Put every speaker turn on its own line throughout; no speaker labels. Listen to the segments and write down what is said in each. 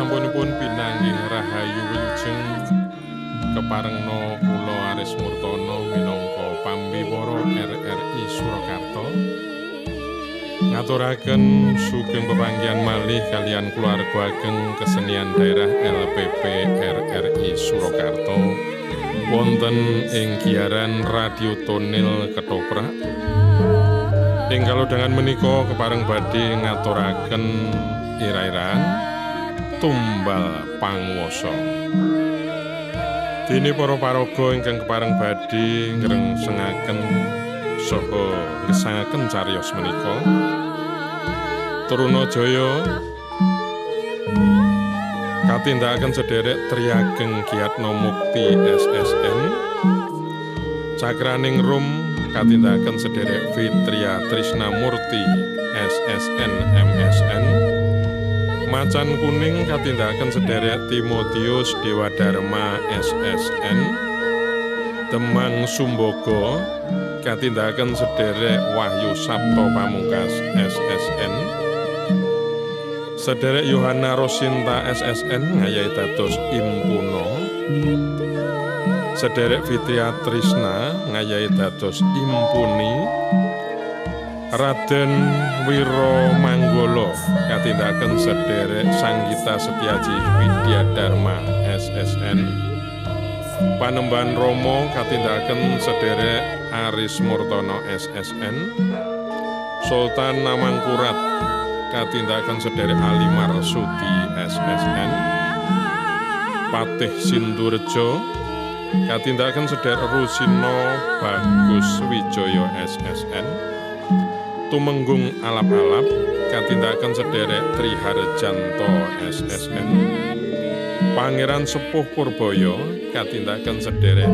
sasampunipun pinanggih rahayu wilujeng keparengna kula Aris Murtana minangka pambiwara RRI Surakarta ngaturaken sugeng pepanggihan malih kalian keluarga ageng kesenian daerah LPP RRI Surakarta wonten ing giaran Radio Tonil Ketoprak. Ing kalodhangan menika kepareng badhe ngaturaken ira-iraan tumbal pangwasa. Dene para paraga ingkang kepareng badhe ngrengsengaken saha ngesangaken cariyos menika Trunajaya katindakaken sederek Triageng Kiyatna Mukti SSN, Cakraning Rum katindakaken sederek Fitria Trisnamurti SSN MSN, Macan Kuning katindakaken sederek Timotius Dewadharma SSN, Demang Sumbogo katindakaken sederek Wahyu Sabto Pamungkas SSN, sederek Yohana Rosinta SSN ngayahi dados Impuno, sederek Fitria Trisna ngayahi dados Impuni, Raden Wiro Manggolo katindakaken sederek Sanggita Setiaji Widyadharma SSN, Panembahan Romo katindakaken sederek Aris Murtana SSN, Sultan Namangkurat katindakaken sederek Ali Marsudi SSN, Patih Sindurejo katindakaken sederek Rusino Bagus Wijaya SSN, Tumenggung Alap-alap katindakaken sederek Triharjanto SSN, Pangeran Sepuh Purbaya katindakaken sederek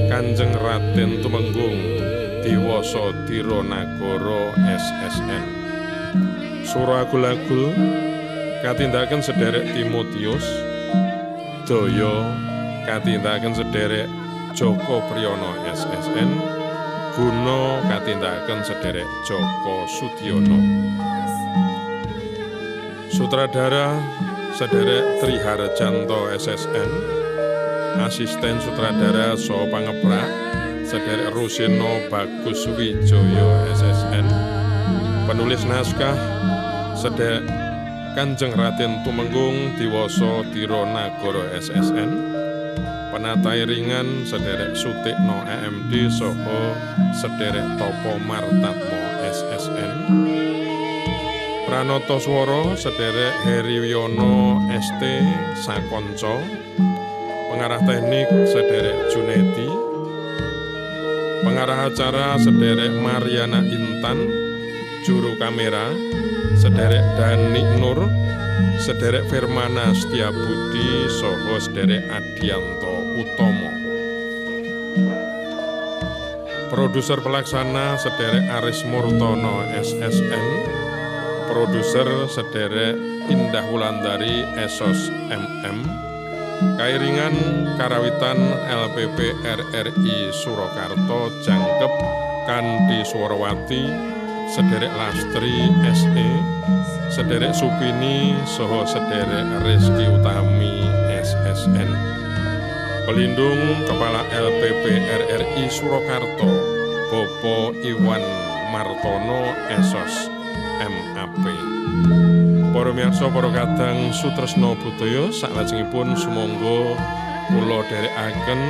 Kanjeng Raden Tumenggung Diwasa Dironagara SSN, Suragul-agul katindakaken sederek Timotius, Daya katindakaken sederek Joko Priyono SSN, Guna katindakaken sederek Joko Sudiono, Sutradara sederek Triharjanto SSN, Asisten Sutradara saha Pangebrak sederek Rusino Bagus Wijaya SSN, Penulis naskah sederek Kanjeng Raden Tumenggung Diwasa Dironagara SSN, Penata iringan sederek Sutikno AMD saha sederek Topo Martatmo SSN, Pranoto Swara sederek Heri Wiono ST Sakonco, Pengarah teknik sederek Junedi, Pengarah acara sederek Mariana Intan, Juru kamera sederek Dani Nur, sederek Firmana Setiabudi saha sederek Adianto Utomo, Produser pelaksana sederek Aris Murtana SSN, Produser sederek Indah Wulandari Esos MM, Kairingan Karawitan LPP RRI Surakarta jangkep kanthi Swarawati sederek Lastri SE, sederek Supini saha sederek Rizky Utami SSN, Pelindung Kepala LPP RRI Surakarta Bopo Iwan Martono Esos MAP. Para miyarsa para kadang sutresna budaya salajengipun sumangga kula dherekaken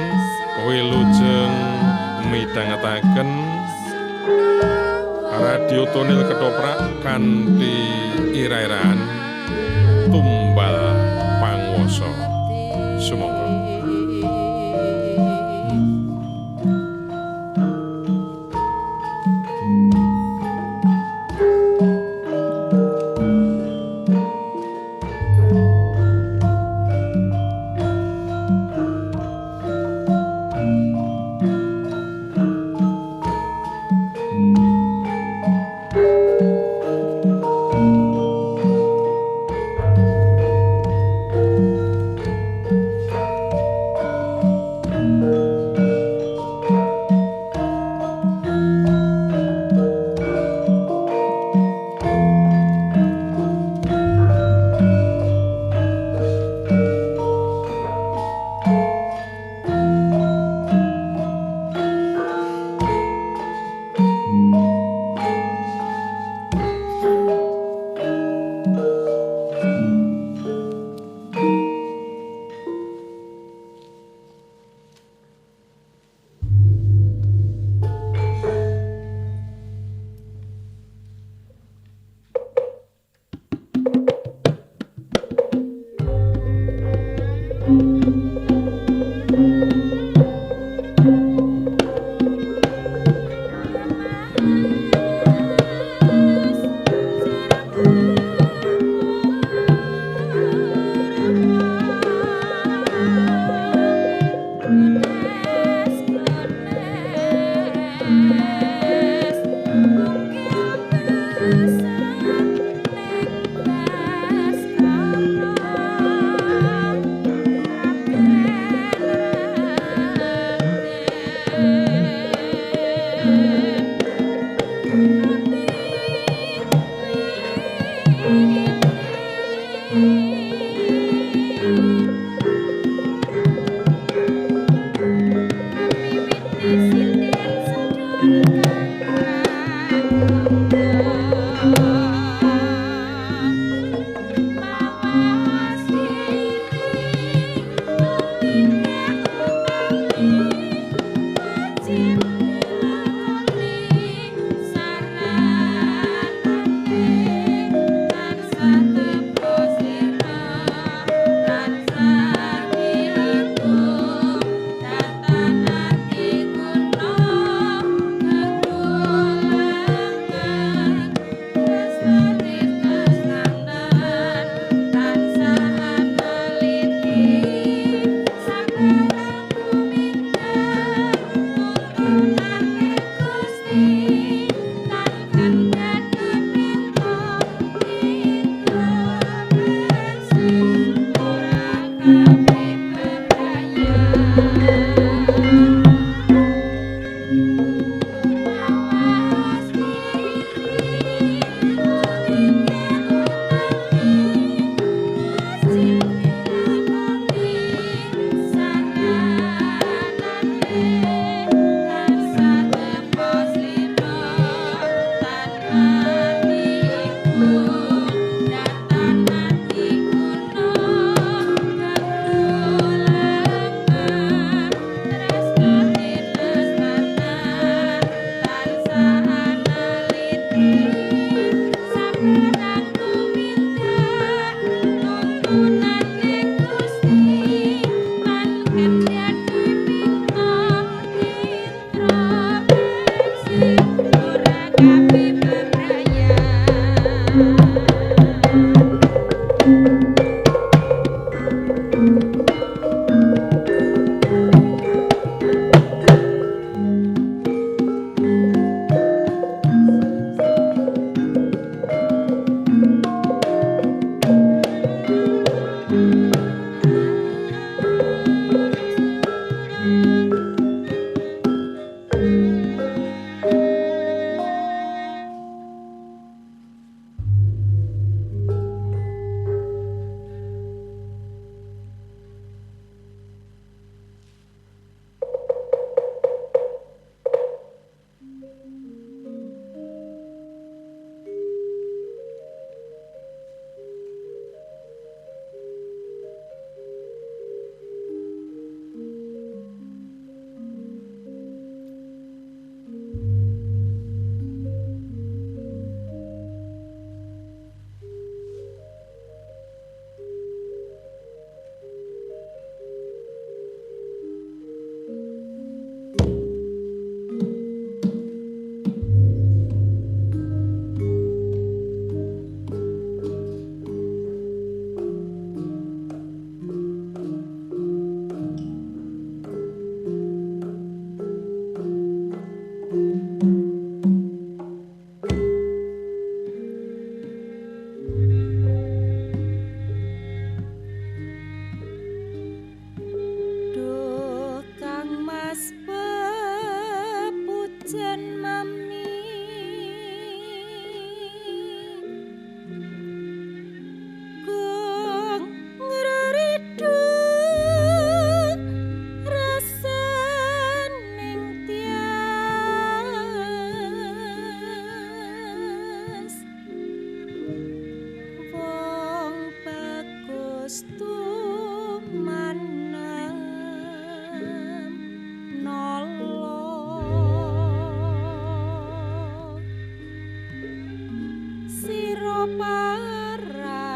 wilujeng midhangetaken Radio Tonil Ketoprak kanthi ira-iraan tumbal pangwasa. Sumangga.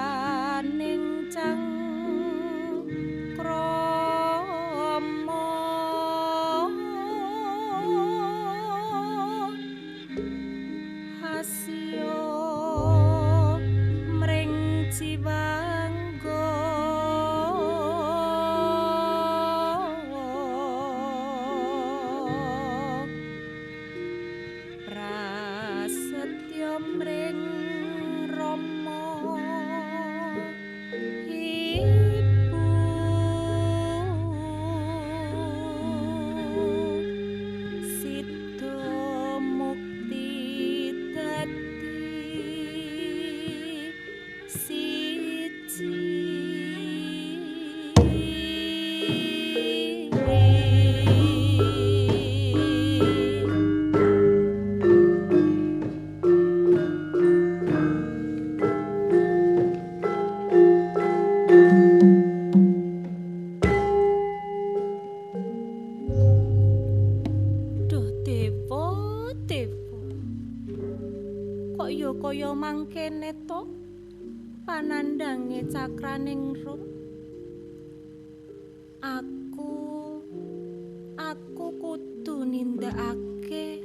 paraning cangkrama hasya mring jiwangga prasetya mring rama ibu sida mukti dadi siji Duh dewa dewa kok ya kaya mangkene to panandange cakraning rum aku kudu nindakake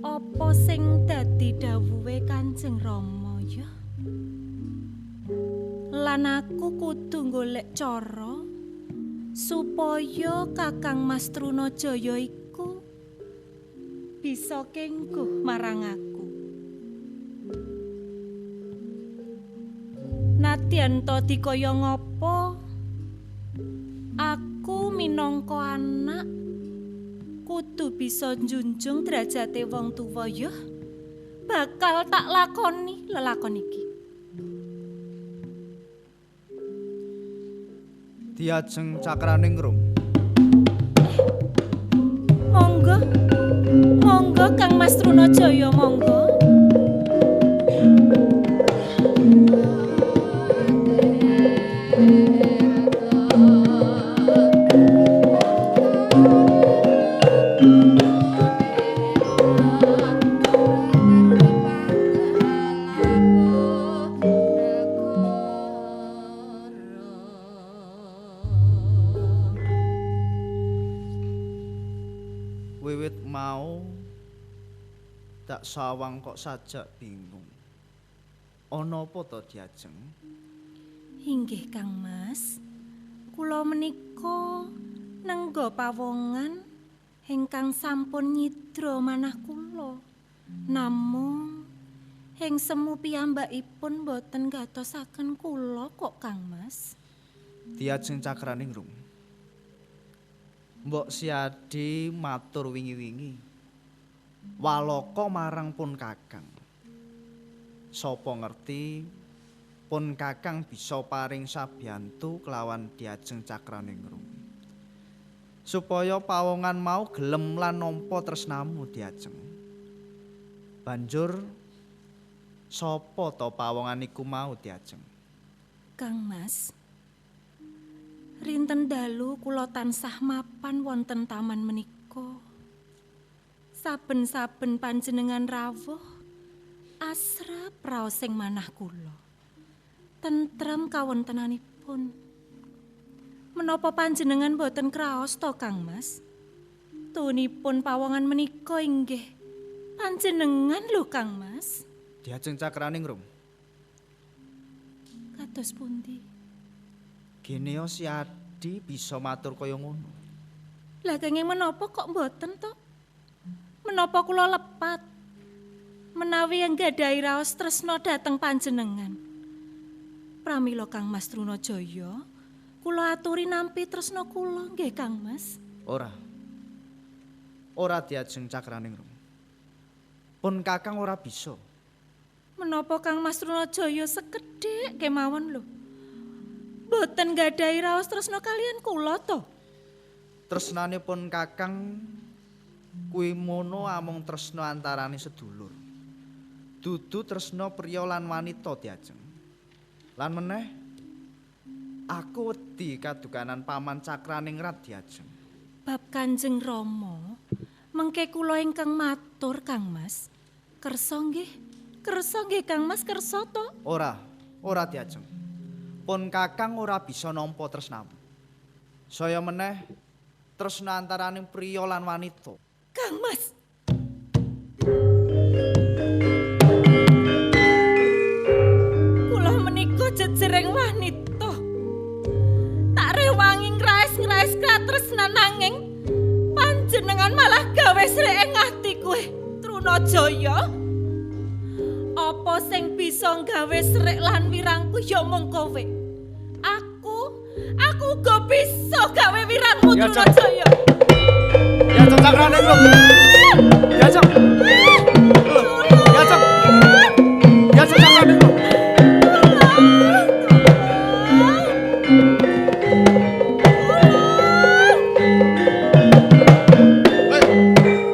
apa sing dadi dawuhe Kanjeng Rama ya lan aku kudu golek cara supaya Kakang Mas Trunajaya iku bisa kengguh marang aku. Nadyan to dikaya ngapa, aku minangka anak kudu bisa njunjung derajate wong tuwa ya. Bakal tak lakoni lelakon iki.
Diajeng cakraning rum.
Monggo. Monggo Kang Mas Trunajaya monggo.
Wiwit mau tak sawang kok sajak bingung. Ana apa to Diajeng?
Inggih Kang Mas, kula menika nengga pawongan ingkang sampun nyidra manah kula. Namung ing semu piyambakipun boten gatosaken kula kok Kang Mas.
Diajeng cakraning rum. Mbok Siadi matur wingi-wingi. Walaka marang pun Kakang. Sapa ngerti pun Kakang bisa paring sabiyantu kelawan Diajeng cakraning rum. Supaya pawongan mau gelem lan nampa tresnamu Diajeng. Banjur sapa to pawongan iku mau Diajeng?
Kang Mas, rinten dalu kula tansah mapan wonten taman menika. Saben-saben panjenengan rawuh asrep raos sing manah kula. Tentrem kawontenanipun. Menapa panjenengan boten kraos to Kang Mas? Tunipun pawongan menika inggih panjenengan lho Kang Mas.
Diajeng cakraning rum.
Kados pundi?
Geneo Siadi bisa matur kaya ngono.
Lah kenging menapa kok mboten to? Menapa kula lepat menawi nggadhahi raos tresna dhateng panjenengan? Pramila Kang Mas Trunajaya, kula aturi nampi tresna kula nggih Kang Mas.
Ora. Ora Diajeng cakraning rum. Pun Kakang ora bisa.
Menapa Kang Mas Trunajaya sekedhik kemawon lho. Boten nggadhahi raos tresna kalian kula to?
Tresnane pun Kakang kuwi mono amung tresna antarane sedulur. Dudu tresna priya lan wanita Diajeng. Lan meneh aku wedi kadukanan paman Cakraningrat Diajeng.
Bab Kanjeng Rama, mengke kula ingkang matur Kang Mas. Kersa nggih Kersa nggih Kang Mas, kersa to?
Ora diajeng. Pun Kakang ora bisa nampa tresnamu. Saya meneh tresna antaraning priya lan wanita.
Kang Mas. Kula menika jejering wanita. Tak rewangi ngraes-ngraes katresnan nanging panjenengan malah gawe srek ing ati kowe, Trunajaya. Apa sing bisa gawe srek lan wirangku ya mung kowe. Aku uga bisa gawe wirangmu, Trunajaya.
Ya cakrane lho. Ya cak. Ya cak. Ya cak cakrane lho.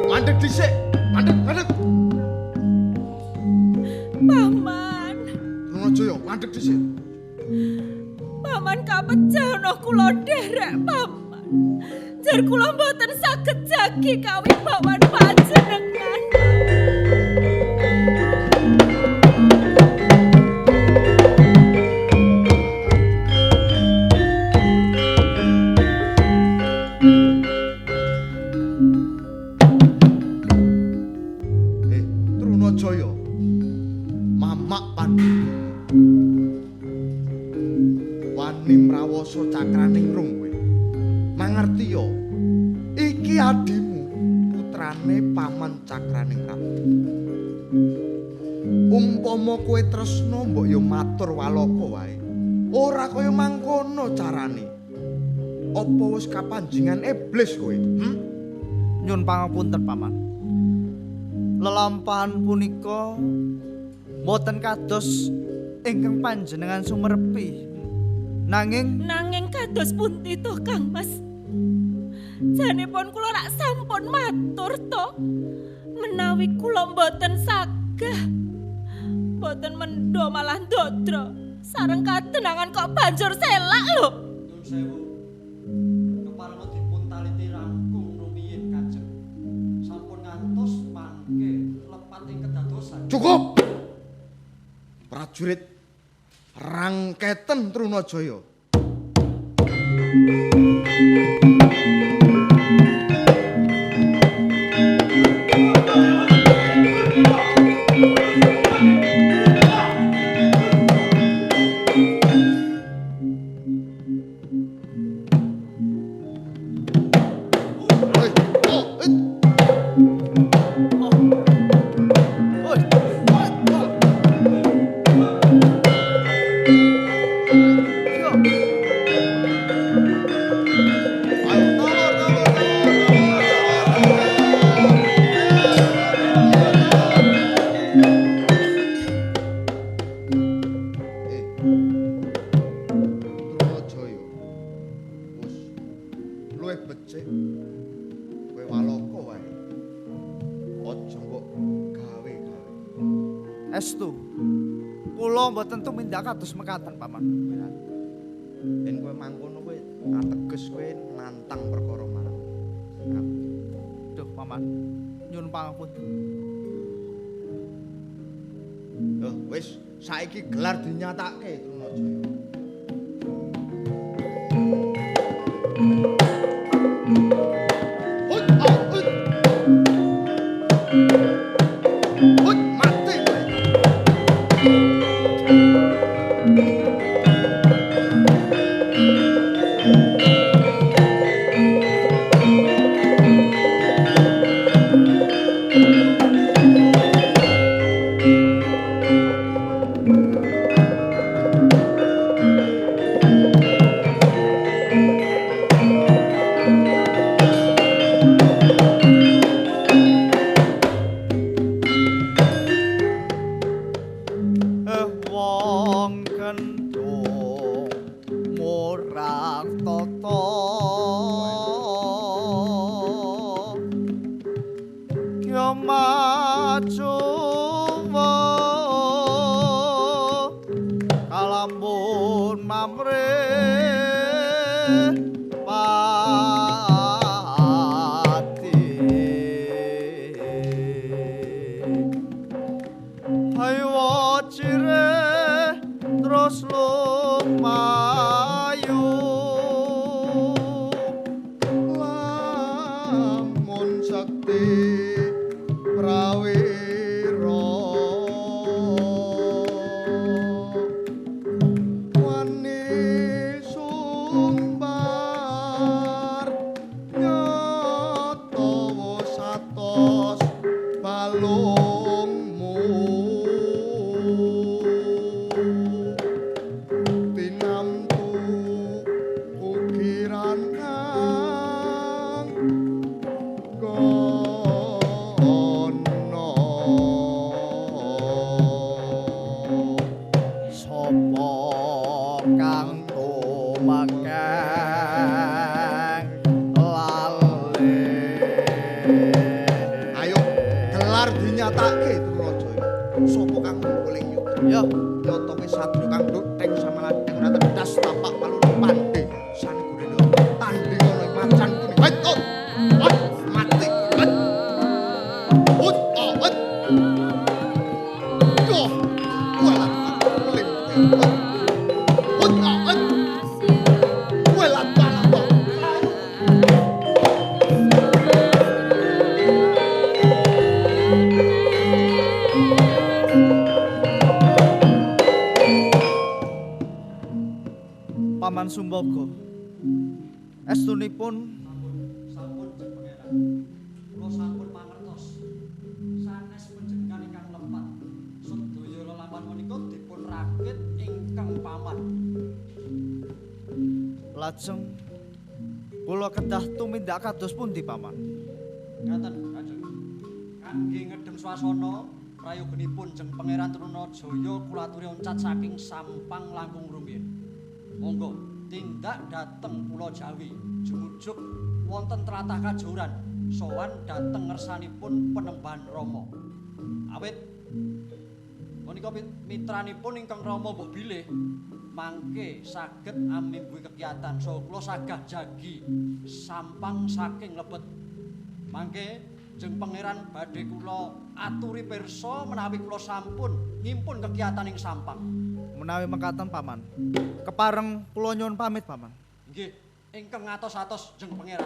Mandek dhisik. Mandek.
Paman.
Trunajaya, mandek dhisik.
Paman kapecah ana kula nderek, Paman. Jar kula mboten saged jagi kawit bawan panjenengan.
Trunajaya. Mamak Pandhu. Wani mrawasa cakraning rung kowe. Mangerti ya? Iki adimu, putrane Paman Cakraning Ratu. Umpama kowe tresna mbok ya matur walaka wae. Ora kaya mangkono carane. Apa wis kapanjingan iblis kowe?
Nyun pangapunten Paman. Lelampahan punika boten kados ingkang panjenengan sumerepi. Nanging
Kados pundi to, Kang Mas? Janipun kula rak sampun matur to. Menawi kula mboten sagah, mboten mendho malah ndodro. Sareng katenangan kok banjur selak lho.
Nyun sewu. Keparenga dipun taliti rangkung rumiyin Kanjeng. Sampun ngantos mangke lepat ing kedadosan.
Cukup. Prajurit rangketen Trunajaya.
estu kula mboten tumindak kados mekaten Paman.
Yen kowe mangkono kowe ateges kowe nantang perkara marang.
Duh Paman, nyun pangapunten.
Loh, wis saiki gelar dinyatake Trunajaya. Mati kowe.
Wong kendhong morak tata kya macuwa kalambun mamrih pati ayo wajire terus lumayu
lamun sakti prawira wani sumbar nyatawa satos balungmu tinamtu ukiran kang kono
sapa kang tumekeng lali
ayo gelar dinyatake Trunajaya sapa kang nguling yuda
yo
nyotoke satru kang dhuting samalanting ora tedas tapak palulu pandhe sane gurene tanding ana ing macan kuning hait oh mati hait ut oh hait yo wala lim ut oh hait wala bala
Paman Sumbaga estunipun
Sampun Jeng Pangeran. Kula sampun mangertos. Sanes panjenengan ingkang lepat. Sedaya lelapan menika dipun rakit ingkang paman.
lajeng kula kedah tumindak kados pundi paman
Ngaten, Kanjeng. Kangge ngedhem swasana prayoganipun Jeng Pangeran Trunajaya kula aturi oncat saking Sampang langkung rumiyin. Monggo tindak dhateng Pulo Jawi, jumujuk wonten tlatah kajoran sowan dhateng ngersanipun Penemban Rama. Awit menika mitranipun ingkang Rama mbok bilih mangke saged amimbuhi kegiatan saha kula sagah jagi Sampang saking lebet. Mangke Jeng Pangeran badhe kula aturi pirsa menawi kula sampun ngimpun kegiatan ing Sampang.
menawi mekaten paman kepareng kula nyuwun pamit paman
Nggih, ingkang ngatos-atos Jeng Pangeran.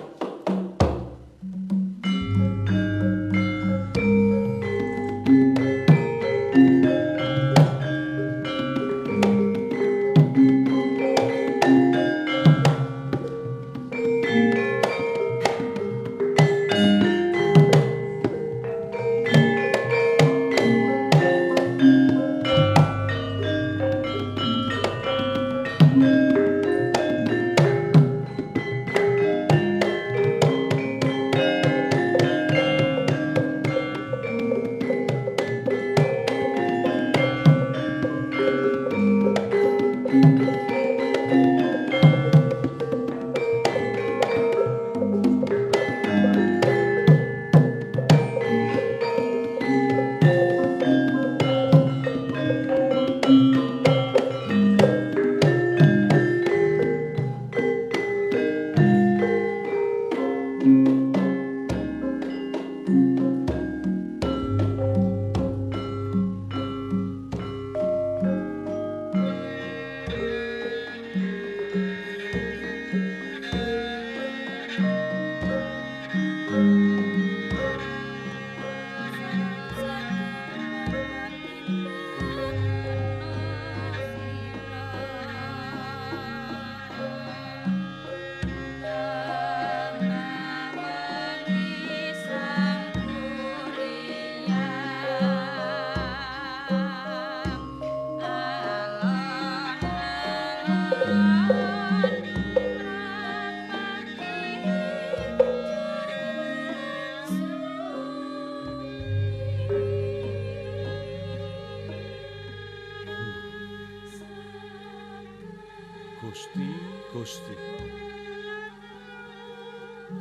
Gusti, Gusti.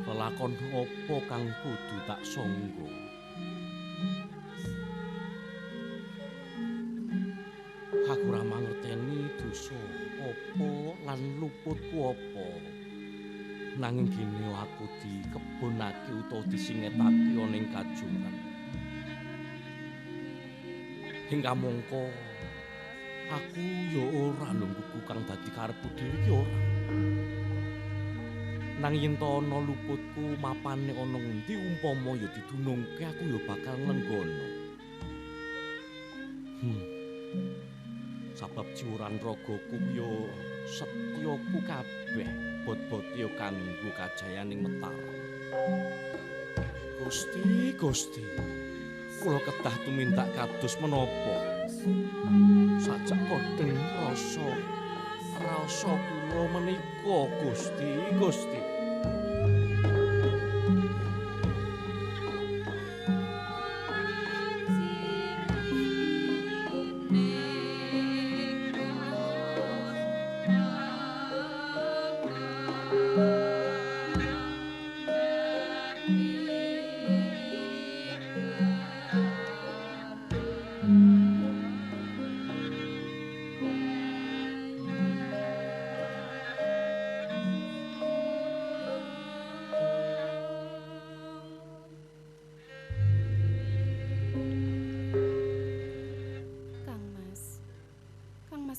Lelakon apa kang kudu tak sangga? Aku ora mangerteni dosa apa lan luputku apa. Nanging gene aku dikebonake utawa disingetake ana ing kajuran. Hingga mongko Aku ya ora lho kuku kang dadi karepku dhewe ki ora. Nang yen to ana luputku mapane ana ngendi umpama ya didunungke aku ya bakal nglenggono. Sabab ciuran ragaku ya setyaku kabeh bot-bot ya kanggo kajayaning Mataram. Gusti, kula kedah tumindak kados menapa? Sajak kodeng rasa kula menika Gusti.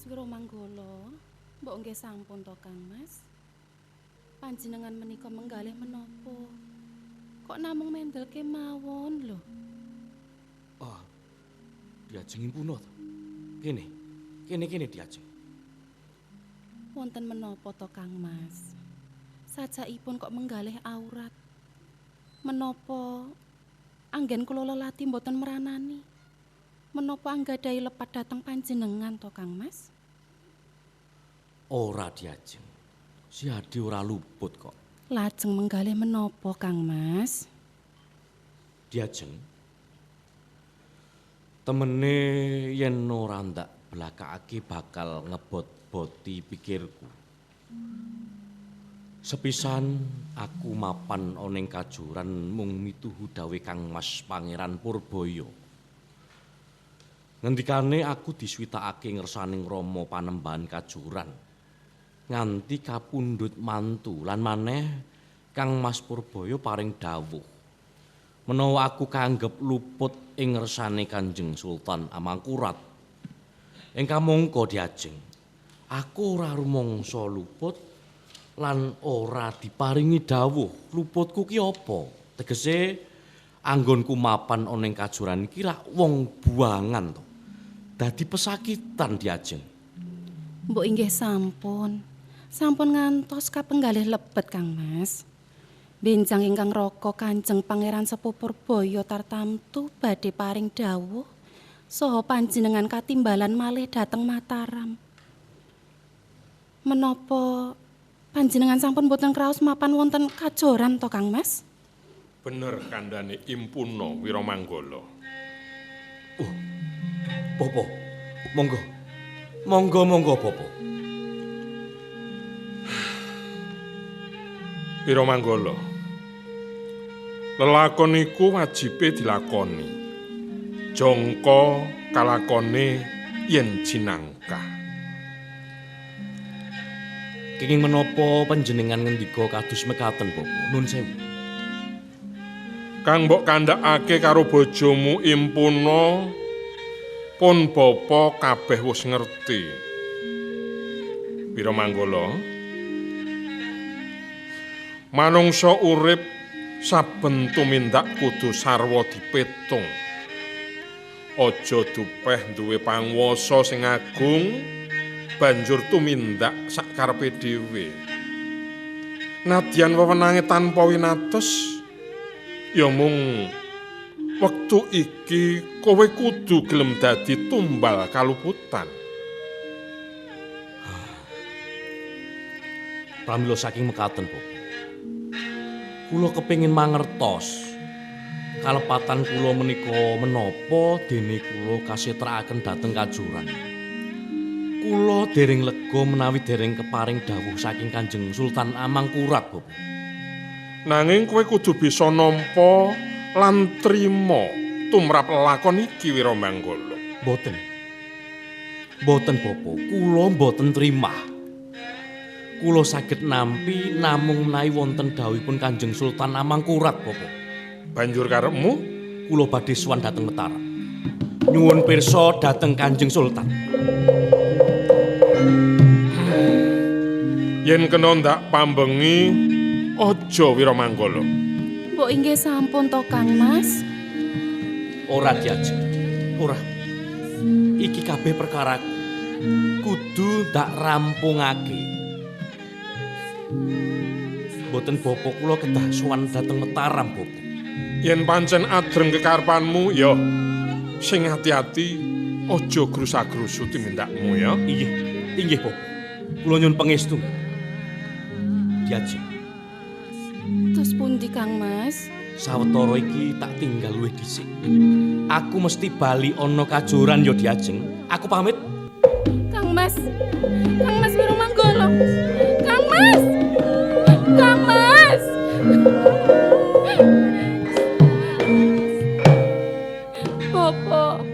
Wiromanggala, mbok nggih sampun to Kang Mas? Panjenengan menika menggalih menapa? Kok namung mendelke mawon lho?
Ah, diajeng impuna to. Kene diajeng.
Wonten menapa to Kang Mas? Sajakipun kok menggalih aurat. Menapa anggen kula lelati mboten meranani? Menapa anggadhahi lepat dhateng panjenengan to Kang Mas?
Ora diajeng. Si Adi ora luput kok.
Lajeng menggalih menapa Kang Mas?
Diajeng. Temene yen ora ndak blakake bakal ngebot-boti pikirku. Sepisan aku mapan oneng kajuran mung mituhu dawe Kang Mas Pangeran Purbaya. Ngendikane aku diswitakake ngersaning Rama Panembahan kajuran. Nganti kapundhut mantu lan maneh Kang Mas Purbaya paring dawuh. Menawa aku kaanggep luput ing ngersane Kanjeng Sultan Amangkurat. Engkang mongko diajeng. Aku ora rumangsa luput lan ora diparingi dawuh. Luputku ki apa? Tegese anggonku mapan ana ing kajuran iki lak wong buangan to. Dadi pesakitan diajeng.
Mbok inggih sampun. Sampun ngantos kapenggalih lebet Kang Mas. Benjang ingkang raka Kanjeng Pangeran Sepuh Purbaya tartamtu badhe paring dawuh saha panjenengan katimbalan malih dhateng Mataram. Menapa panjenengan sampun boten kraos mapan wonten kajoran to Kang Mas?
Bener kandhane Impuna Wiromanggala.
Popo, monggo Popo.
Wiromanggala. Lelakon iku wajibe dilakoni. Jangka kalakone yen jinangkah.
Kenging menapa panjenengan ngendika kados mekaten Popo? Nun sewu.
Kang mbok kandhakake karo bojomu Impuna pun bapa kabeh wis ngerti. Wiromanggala, manungsa urip saben tumindak kudu sarwa dipetung. Aja dupeh duwe panguwasa sing agung banjur tumindak sakarepe dhewe. Nadyan wewenange tanpa winates, ya mung wektu iki kowe kudu gelem dadi tumbal kaluputan.
Pramila saking mekaten, Popo. Kula kepengin mangertos kalepatan kula menika menapa dene kula kasetrakaken dhateng kajuran. Kula dereng lega menawi dereng keparing dawuh saking Kanjeng Sultan Amangkurat, Popo.
Nanging kowe kudu bisa nampa lan trima tumrap lakon iki Wiromanggala.
Boten Popo, kula boten trimah. Kula saged nampi namung menawi wonten dawuhipun Kanjeng Sultan Amangkurat, Popo.
Banjur karepmu?
Kula badhe sowan dhateng Mataram. Nyuwun pirsa dhateng Kanjeng Sultan.
Yen kena ndak pambengi, aja Wiramanggala.
Mbok inggih sampun to Kang Mas.
Ora Diajeng. Ora. Iki kabeh perkaraku. Kudu ndak rampungake. Boten bapa kula kedah sowan dhateng Mataram, Bapak.
Yen pancen adreng kekarepanmu, ya sing ati-ati, aja grusak-grusu timindakmu ya.
Inggih, Bapak. Kula nyuwun pangestu. Diajeng.
Terus pundi Kang Mas?
Sawetara iki tak tinggal luwih dhisik. Aku mesti bali ana kajoran ya Diajeng. Aku pamit.
Kang Mas Wiramanggala. Kang Mas. Kang Mas. Bapak,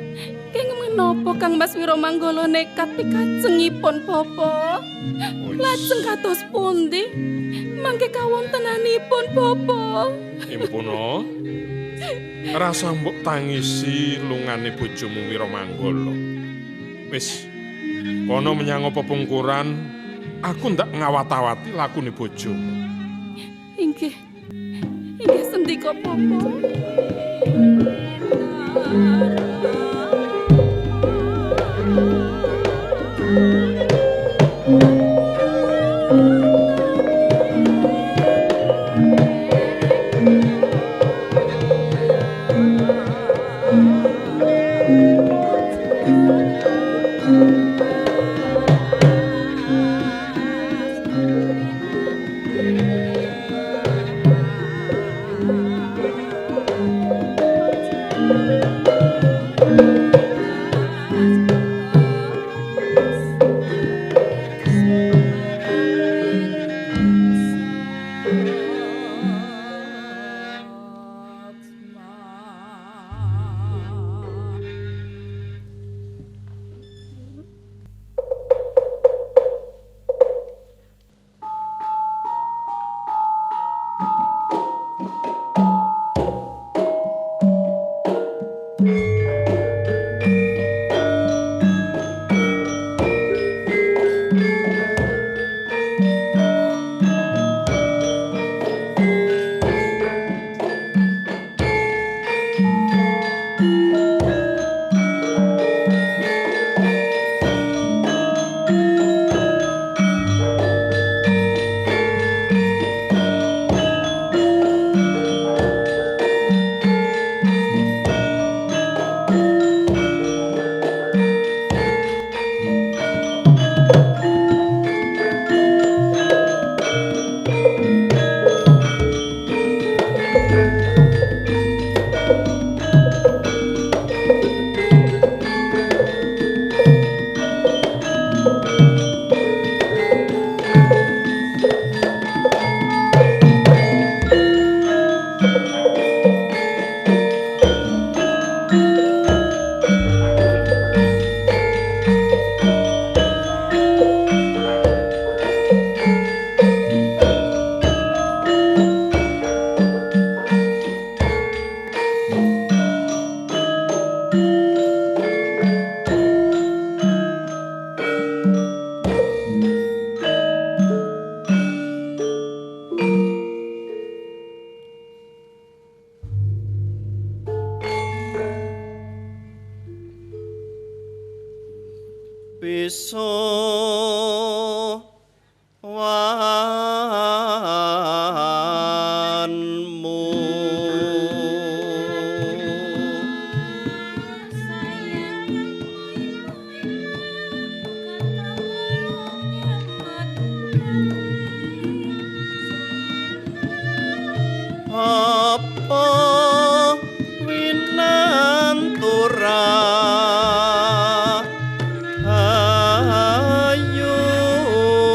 kenging menapa Kang Mas Wiramanggala nekat pikajengipun Bapak? Lajeng kados pundi? Mangke kawontenanipun Bapak.
Impuna. Rasa mbok tangisi lungane bojomu Wiramanggala. Wis, kono menyang pepungkuran, aku ndak ngawat-awati lakune bojomu.
Inggih sendika Bapak.
Winantura.
啊。
Ayu.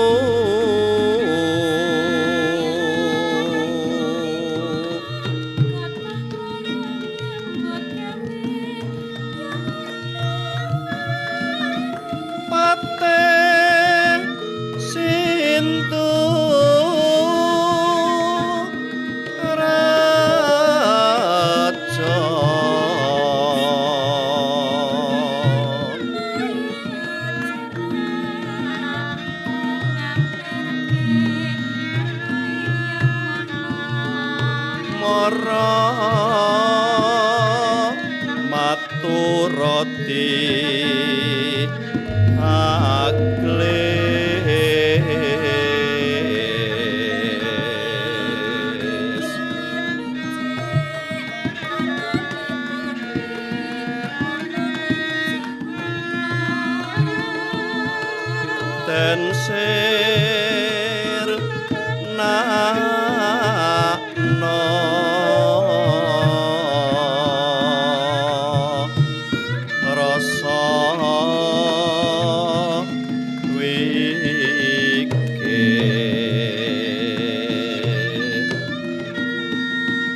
sensir nakno rasa wike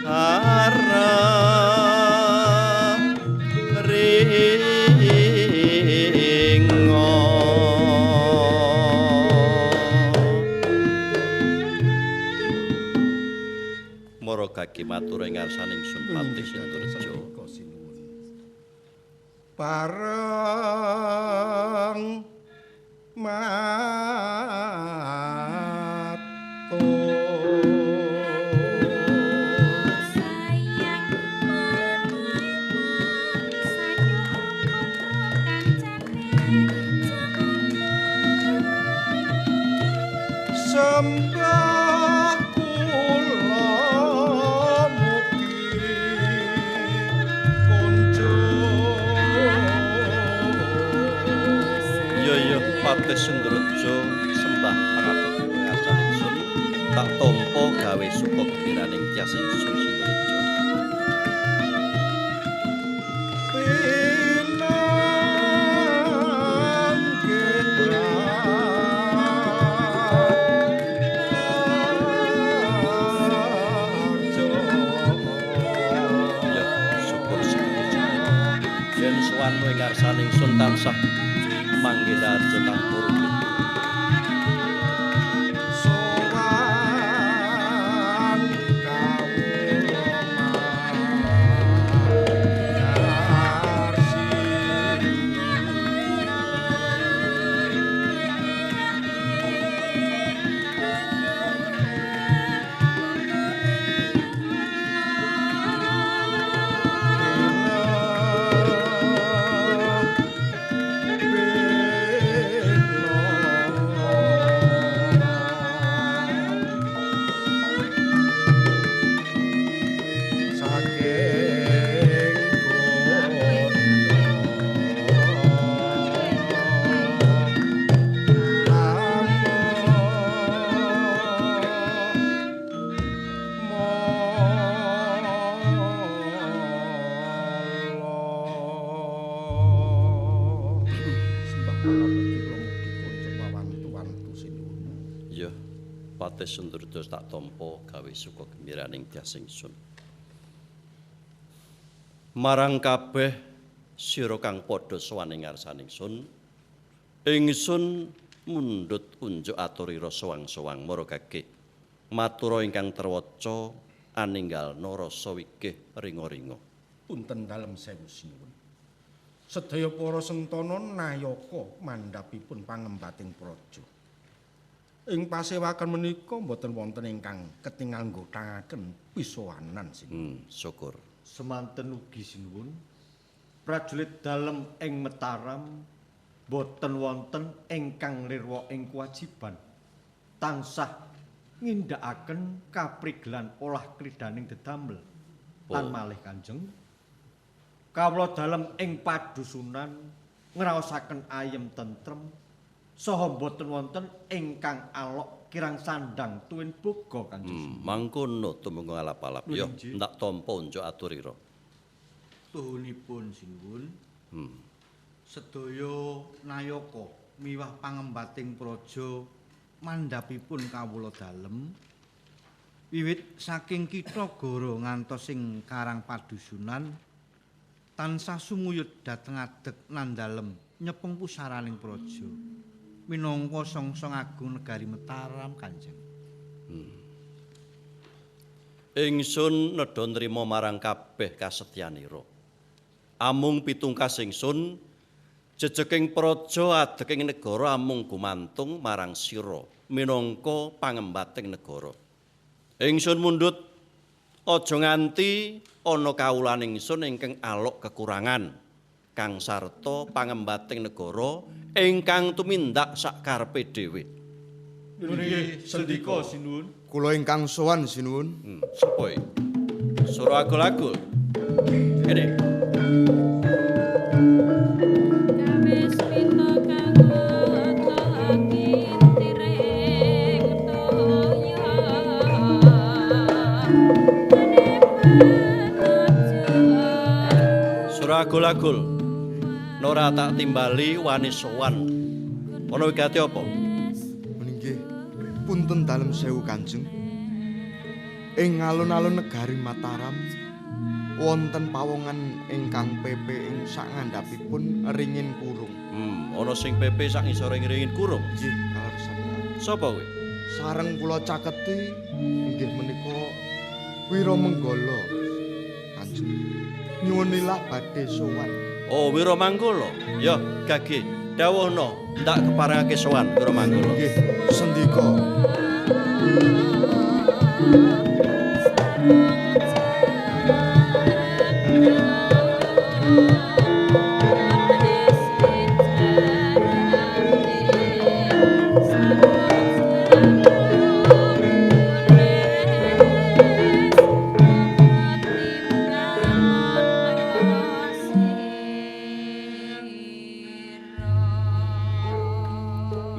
arep ringo mara gage matur ing ngarsaning Sun Patih Sinturjo
bareng sembah kula mugi kunjung
ya Patih Sinturjo sembah pangabekti ngarsaning Sun tak tampa gawe suka gembiraning tiasing Sun Sinturjo Suwanu ing ngarsaning Sun tansah manggih raja tampur
sowan Patih Sinturjo tak tampa gawe suka gembiraning tiasing Sun. Marang kabeh sira kang padha sowan ing ngarsaning Sun, ingsun mundhut unjuk aturira sowang-sowang mara gage. Matura ingkang terwaca aninggalna rasa wigih ringa-ringa. Punten dalem sewu sinuwun. Sedaya para sentana nayaka mandhapipun pangembating praja. Ing pasewakan menika boten wonten ingkang ketingal nggodhangaken pisowanan sinuwun.
Syukur.
Semanten ugi sinuwun. Prajurit dalem ing Mataram boten wonten ingkang lirwa ing kewajiban. Tansah ngindakaken kaprigelan olah kridaning dedamel. Lan malih Kanjeng kawula dalem ing padusunan ngraosaken ayem tentrem saha boten wonten ingkang alok kirang sandang tuwin boga Kanjeng.
Mangkono tumenggo alap-alap ya ndak tampa unjuk aturira.
Tuhunipun sinuwun. Sedaya nayaka miwah pangembating praja mandhapipun kawula dalem wiwit saking kitha goro ngantos ing karang padusunan tansah sumuyut dhateng adeg nandalem nyepeng pusaraning praja minangka Songsong Agung Negari Mataram Kanjeng.
Ingsun nedha nrima marang kabeh kasetyanira. Amung pitungkas ingsun jejeking praja adeg ing negara amung gumantung marang sira minangka pangembating negara. Ingsun mundhut aja nganti ana kawulan ingsun ingkang alok kekurangan kang sarta pangembating negara ingkang tumindak sakarepe dhewe.
Nggih, sendika sinuwun.
Kula ingkang sowan sinuwun.
Sapa iki? Suara agul-agul. Kene.
Kawis pita kang
Ragul. Nora tak timbali wani sowan. Ana wigati apa?
Nggih, punten dalem sewu Kanjeng. Ing alun-alun negari Mataram wonten pawongan ingkang pepe ing sak ngandhapipun ringin kurung.
Ana sing pepe sak ngisore ringin kurung.
Nggih, kalersan.
Sapa kuwi?
Sareng kula caketi inggih menika Wiramenggala. Kanjeng nyuwunilah badhe sowan.
Oh, Wiramanggala. Ya, gage. Dawuhna, ndak keparengake sowan Wiramanggala.
Nggih, sendika.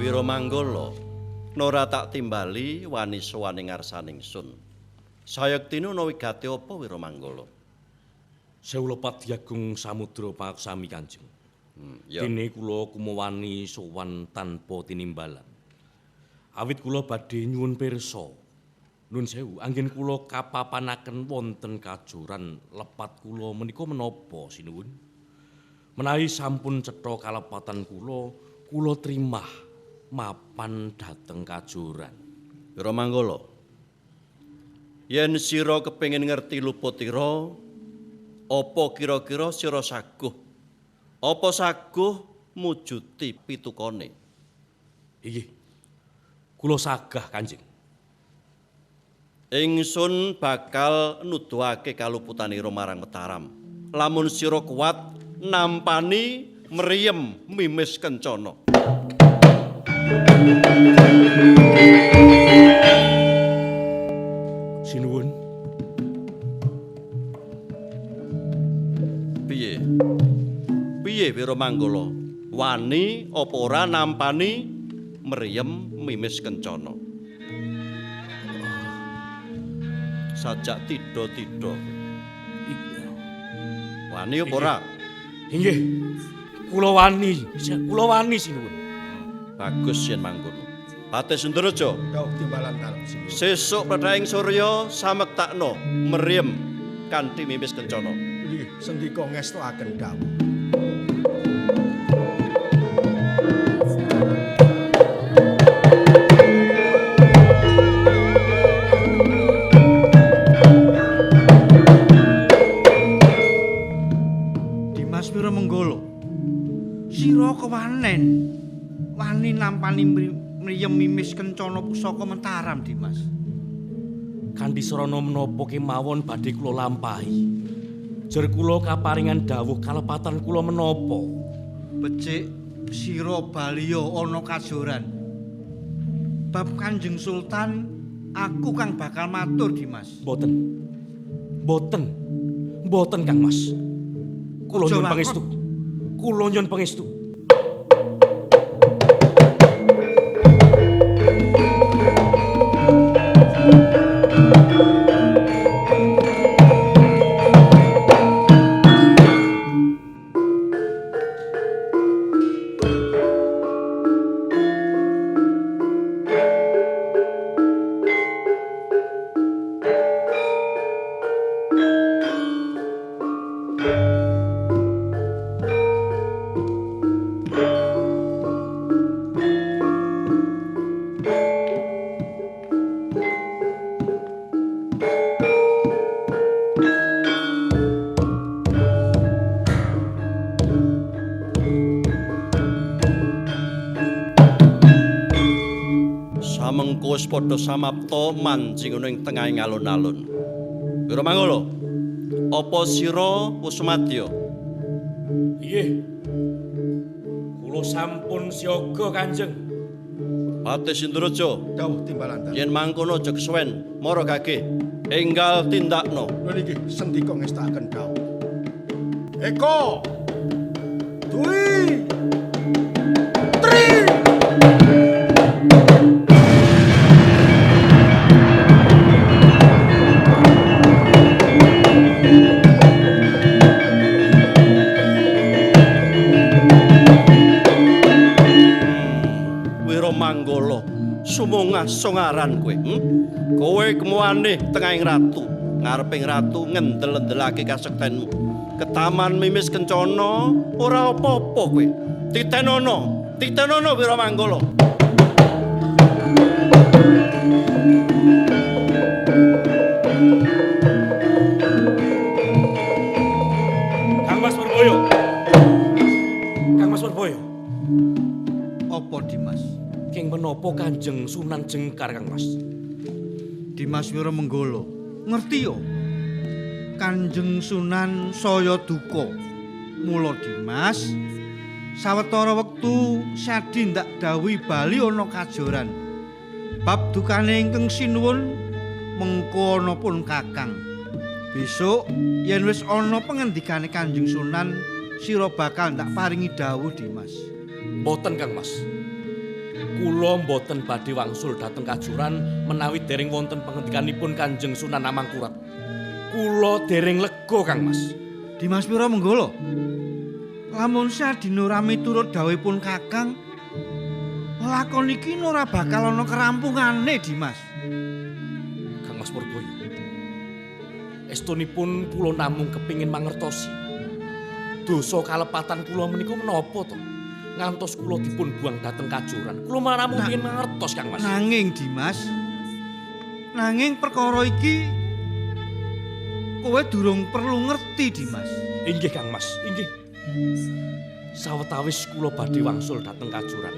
Wiramanggala, Nora tak timbali wani sowan ing ngarsaning sun. Sayektina ana wigati apa Wiramanggala?
Sewu lepat Diagung Samudra paksami Kanjeng.
Ya.
Dene kula kumawani sowan tanpa tinimbalan. Awit kula badhe nyuwun pirsa. Nun sewu, anggen kula kapapanaken wonten kajoran lepat kula menika menapa sinuwun? Menawi sampun cetha kalepatan kula trimah mapan dhateng kajoran.
Wiramanggala. Yen sira kepengin ngerti luputira, apa kira-kira sira saguh? Apa saguh mujuti pitukane?
Inggih. Kula sagah Kanjeng.
Ingsun bakal nuduhake kaluputanira marang Mataram. Lamun sira kuat nampani mriyem mimis kencana.
Sinuwun.
Piye? Piye Wiramanggala? Wani apa ora nampani mriyem mimis kencana? Sajak tida-tida. Wani apa ora?
Inggih. Kula wani sinuwun.
Bagus yen mangkono. Patih Sundareja.
Dawuh timbalan dalem sinuwun.
Sesuk pedhaing surya samektakno mriyem kanthi mimis kencana.
Nggih, sendika ngestokaken dawuh.
Dimas Wiramanggala. Sira kewanen wani nampani mriyem mimis kencana pusaka Mataram, Dimas.
Kanthi sarana menapa kemawon badhe kula lampahi. Jer kula kaparingan dawuh kalepatan kula menapa?
Becik sira baliya ana kajoran. Bab Kanjeng Sultan aku kang bakal matur, Dimas.
Mboten Kang Mas. Kula nyuwun
Jawa,
pangestu. Kula nyuwun pangestu.
Samengko wis padha samapta manjing ana ing tengahing alun-alun. Wiramanggala, apa sira wis madya?
Inggih. Kula sampun siaga Kanjeng.
Patih Sundareja.
Dawuh timbalan dalem.
Yen mangkono aja kesuwen, mara gage. Enggal tindakno.
Lha niki sendika ngestakaken dawuh. Eko. Dwi. Tri.
Manggala, sumungah songaran kowe. Kowe kemuane tengahing ratu, ngareping ratu ngendel-endelake kasektenmu. Ketaman mimis kencana ora apa-apa kowe. Titenono Wiramanggala.
Kang Mas Purboyo.
Apa Dimas?
King menapa Kanjeng Sunan jengkar Kang Mas?
Dimas Wiramanggala, ngerti yo? Kanjeng Sunan saya duka. Mula Dimas, sawetara wektu Sadi ndak dawuhi bali ana kajoran. Bab dukane ingkang sinuwun mengko ana pun Kakang. Besok yen wis ana pengendikane Kanjeng Sunan, sira bakal ndak paringi dawuh Dimas.
Mboten Kang Mas. Kula mboten badhe wangsul dhateng kajuran menawi dereng wonten pengendikanipun Kanjeng Sunan Amangkurat. Kula dereng lega Kang Mas.
Dimas Wiramanggala. Lamun sadina rame turut dawuhipun Kakang, lakon iki ora bakal ana kerampungane Dimas.
Kang Mas Purboyo. Estunipun kula namung kepingin mangertosi. Dosa kalepatan kula menika menapa to? Ngantos kula dipun buang dhateng kajuran. Kula namung kepingin mangertos Kang Mas.
Nanging Dimas, nanging perkara iki kowe durung perlu ngerti Dimas.
Inggih Kang Mas, inggih. Sawetawis kula badhe wangsul dhateng kajuran.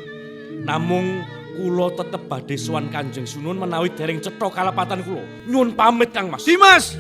Namung kula tetep badhe sowan Kanjeng Sunan menawi dereng cetha kalepatan kula. Nyuwun pamit Kang Mas.
Dimas.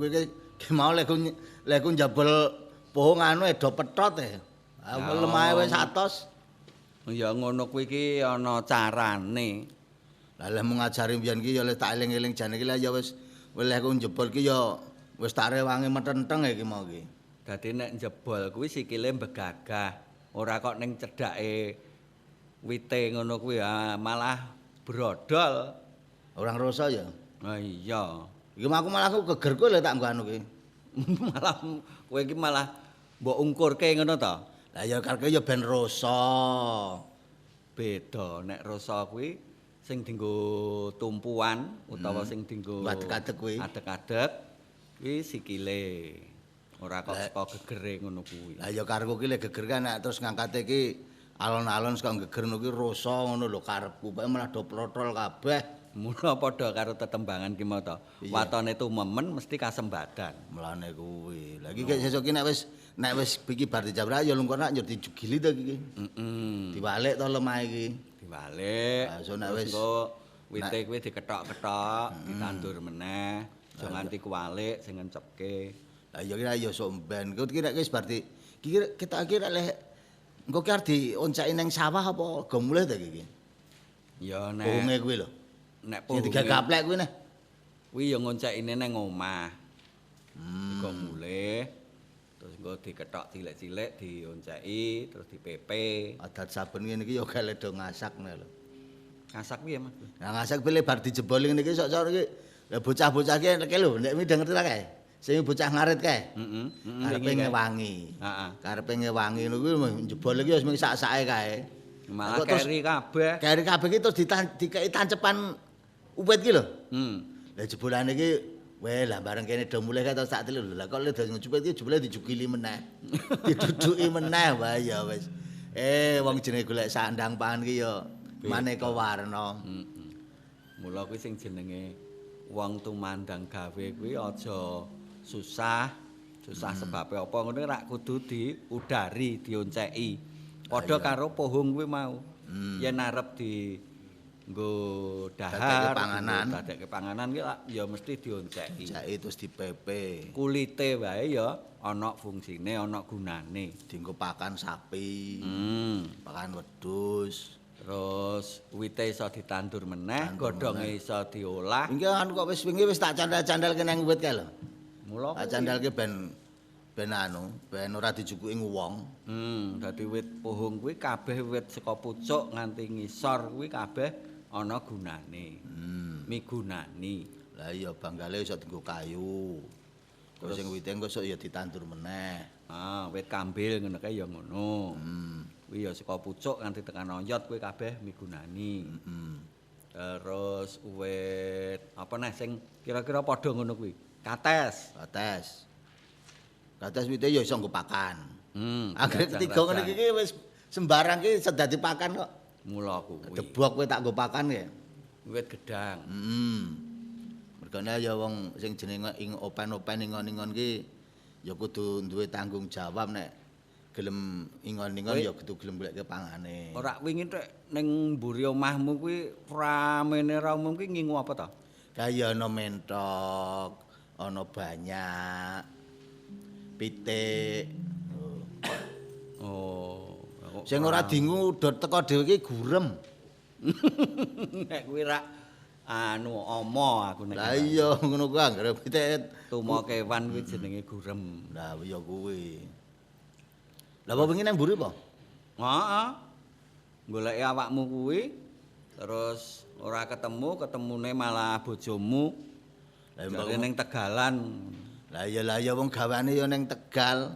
kuwi ki mau lek ku njabol pohon anu edo petot e. Lemahe wis 100.
Ya ngono kuwi iki ana carane.
Lah lek mung ngajari mbiyen ki ya lek tak eling-eling jane iki lah ya wis lek ku njebol ki ya wis tak rewangi metenteng iki mau ki.
Dadi nek jebol kuwi sikile begagah, ora kok ning cedhake wite ngono kuwi malah brodol.
Orang rasa ya.
Oh iya.
Iki aku malah aku geger kowe lek tak nggo anu ki.
Malah kowe iki malah mbok ungkurke ngono to.
Lah ya karke ya ben rasa.
Beda nek rasa kuwi sing dienggo tumpuan utawa sing dienggo
adeg-adeg kuwi.
Adeg-adeg kuwi sikile. Ora kok saka gegere ngono kuwi.
Lah ya karepku ki lek geger kan nek terus ngangkate ki alon-alon saka geger ngono ki rasa ngono lho karepku. Pokoke malah do protol kabeh.
Mula padha karo tetembangan ki mau to. Watone tumemen mesti kasembadan.
Mulane kuwi. Lah iki sesuk ki nek wis iki bar dijabrak ya lungkon nak njur dijugili to iki. Diwalik to lemah iki.
Diwalik.
Lah so nek wis
wite kuwi diketok-ketok, ditandur meneh, aja nganti kuwalik sing ngencepke.
Lah ya kira ya sok mben. Kok kira wis bar di kita kira lek engko ki arep dioncaki ning sawah apa go mulih to iki?
Ya nek
pohonge kuwi lho.
Nek
sing digagaplek kuwi neh.
Kuwi ya ngoncekine ning omah. Kok mulih terus engko diketok cilik-cilik dionceki terus dipepe.
Adat saben ngene iki ya gale do ngasak lho.
Ngasak piye, Mas?
Nah ngasak pilih bar dijebol ngene iki sok-sok iki. Lah bocah-bocah ki nek lho nek mi ngerti ra kae. Sing bocah ngarit kae. Karepe ngewangi.
Heeh.
Karepe ngewangi ngono kuwi jebol iki wis mung sak-sake kae.
Malah keri kabeh.
Keri kabeh iki terus dikeki tancepan uwit ki lho. Lah jebolane iki weh lah bareng kene do mulih terus tak telu lho. Lah kok le do ngujupit iki jebule dijugili meneh. Diduduki meneh wae ya wis. Wong jenenge golek sandang pangan ki ya maneka warna.
Mula kuwi sing jenenge wong tumandang gawe kuwi aja susah sebabe apa ngono rak kudu diudari, dionceki. Padha karo pohong kuwi mau. Yen arep nggo dahar, dadekke panganan ki ya mesti dionceki.
Onceki terus dipepe.
Kulite wae ya ana fungsine, ana gunane.
Dienggo pakan sapi, pakan wedhus.
Terus wite iso ditandur meneh, godhonge iso diolah.
Iki anu kok wis wingi wis tak candal-candalke nang wit kae lho.
Mula
tak candalke ben ora dijukuki wong.
Dadi wit pohong kuwi kabeh wit saka pucuk nganti ngisor kuwi kabeh ana gunane. Migunani.
Lah iya banggale iso dienggo kayu. Terus sing wite engko iso ya ditandur meneh.
Wit kambil ngono kae ya ngono. Kuwi ya saka pucuk nganti tekan oyot kuwi kabeh migunani. Terus wit apa neh sing kira-kira padha ngono kuwi? Kates.
Kates wite ya iso nggo pakan. Akhire ketiga ngene iki wis sembarang ki iso dadi pakan kok.
Mula kuwi.
Debok kowe tak nggo pakan ya.
Wit gedang.
Mergane ya wong sing jenenge ing open-open ingon-ingon ki ya kudu duwe tanggung jawab nek gelem ingon-ingon ya kudu gelem goleke pangane.
Ora wingi tek ning mburi omahmu kuwi ramene ra umum ki ngingu apa to?
Kaya ana mentok, ana banyak, pitik.
Oh.
Sing ora dingu do teko dhewe iki gurem.
Nek kuwi rak anu omo aku nek.
Lah iya ngono kuwi anggere pitik
tumo kewan kuwi jenenge gurem.
Lah iya kuwi. Lah apa wingi nang mburi apa?
Heeh. Goleki awakmu kuwi terus ora ketemune malah bojomu. Lah ning Tegalan.
Lah iya wong gawane ya ning Tegal.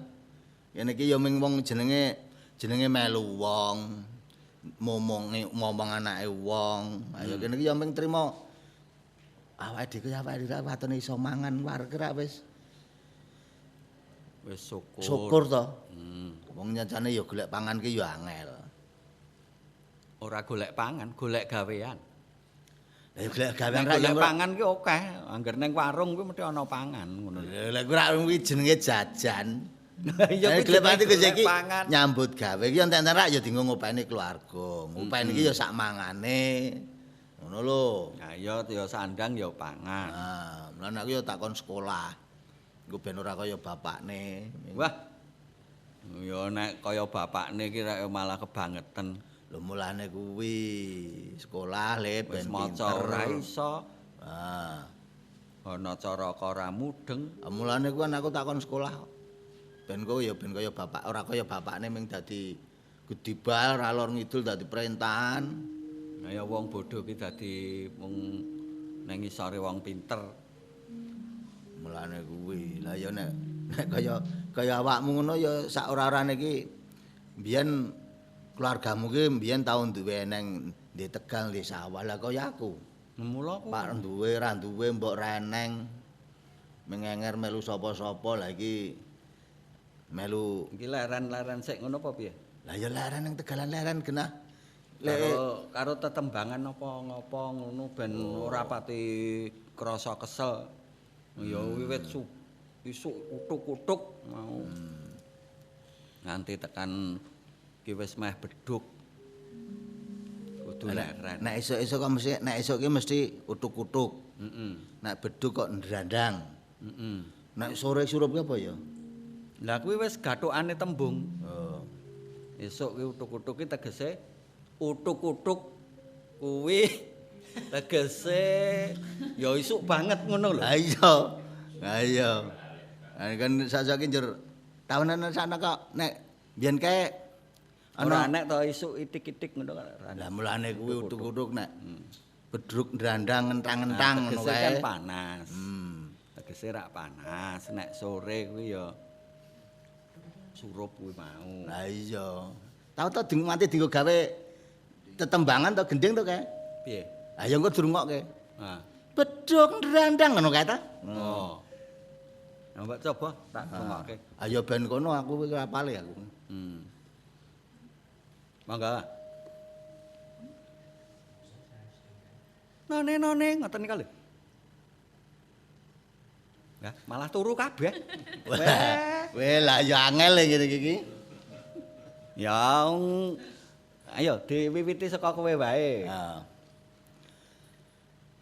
Kene iki ya ming wong jenenge melu wong. Momong anake wong. Ayo kene iki ya ming trima awake dhewe watone iso mangan warga ra wis
syukur.
Syukur to. Wong nyancane ya golek pangan ki ya angel.
Ora golek pangan, golek gawean.
Lah golek gawean
ra golek pangan ki akeh. Angger ning warung kuwi mesti ana pangan ngono.
Lah kuwi ra kuwi jenenge jajan.
Ya
golek pangan iki nyambut gawe iki enten-enten rak ya dienggo ngopeni keluarga. Ngopeni iki ya sak mangane. Ngono lho.
Nah ya sandang ya pangan.
Nah, mulane aku ya takon sekolah.
Engko ben ora kaya bapakne.
Wah. Ya nek kaya bapakne iki rek malah kebangetan.
Lho mulane kuwi sekolah le ben
Wis maca
pinter.
ora iso.
Ah,
Ana caraka ora mudeng.
mulane kuwi aku takon sekolah. Ben kowe ya ben kaya bapak, ora kaya bapakne ming dadi gedibal ralor ngidul dadi perintahan.
Ya wong bodho ki dadi wong nang isore wong pinter.
Mulane kuwi. Lah ya nek kaya awakmu ngono ya sak ora-orane iki mbiyen keluargamu ki mbiyen tau duwe neng di Tegal di sawah lah kaya aku.
Mula aku
Pak duwe ra duwe mbok reneng. Mengenger melu sapa-sapa lah iki melu
iki leren-leren sik ngono apa piye?
lah ya leren nang Tegalan leren genah.
Karo tetembangan apa ngopo ngono ben ora pati krasa kesel. Ya wiwit isuk utuk-utuk mau. Nganti tekan ki wis meh beduk. Kudu leren.
Nek esuk-esuk kok mesti nek esuk ki mesti utuk-utuk.
Heeh.
Nek beduk kok ndrandang.
Heeh.
Nek sore surup ki apa ya?
Lah kuwi wis gathukane tembung.
Oh.
Esuk ki utuk-utuk ki tegese utuk-utuk kuwi tegese ya isuk banget ngono lho.
Lah iya. Lah iya. Kan saiki njur tahunan sana kok nek biyen kae
Ora nek to isuk itik-itik ngono kan.
lah mulane kuwi utuk-utuk nek bedruk ndrandang ngentang-ngentang ngono
Tegese
kae.
kan panas. Tegese rak panas. Nek sore kuwi ya surup kuwi mau.
Lah iya. Tau to mati dienggo gawe tetembangan to gending to kae.
Piye?
Lah ya engko dirungokke.
Nah.
Bedruk ndrandang ngono kae ta.
Oh. Nah, mbak coba tak rungokke.
Ayo ben kono aku wis apale aku.
Mangga. None ngoten niku lho. Ya, malah turu kabeh.
Weh lah ya angel ngene iki.
Ya ayo diwiwiti saka kowe wae.
Nah.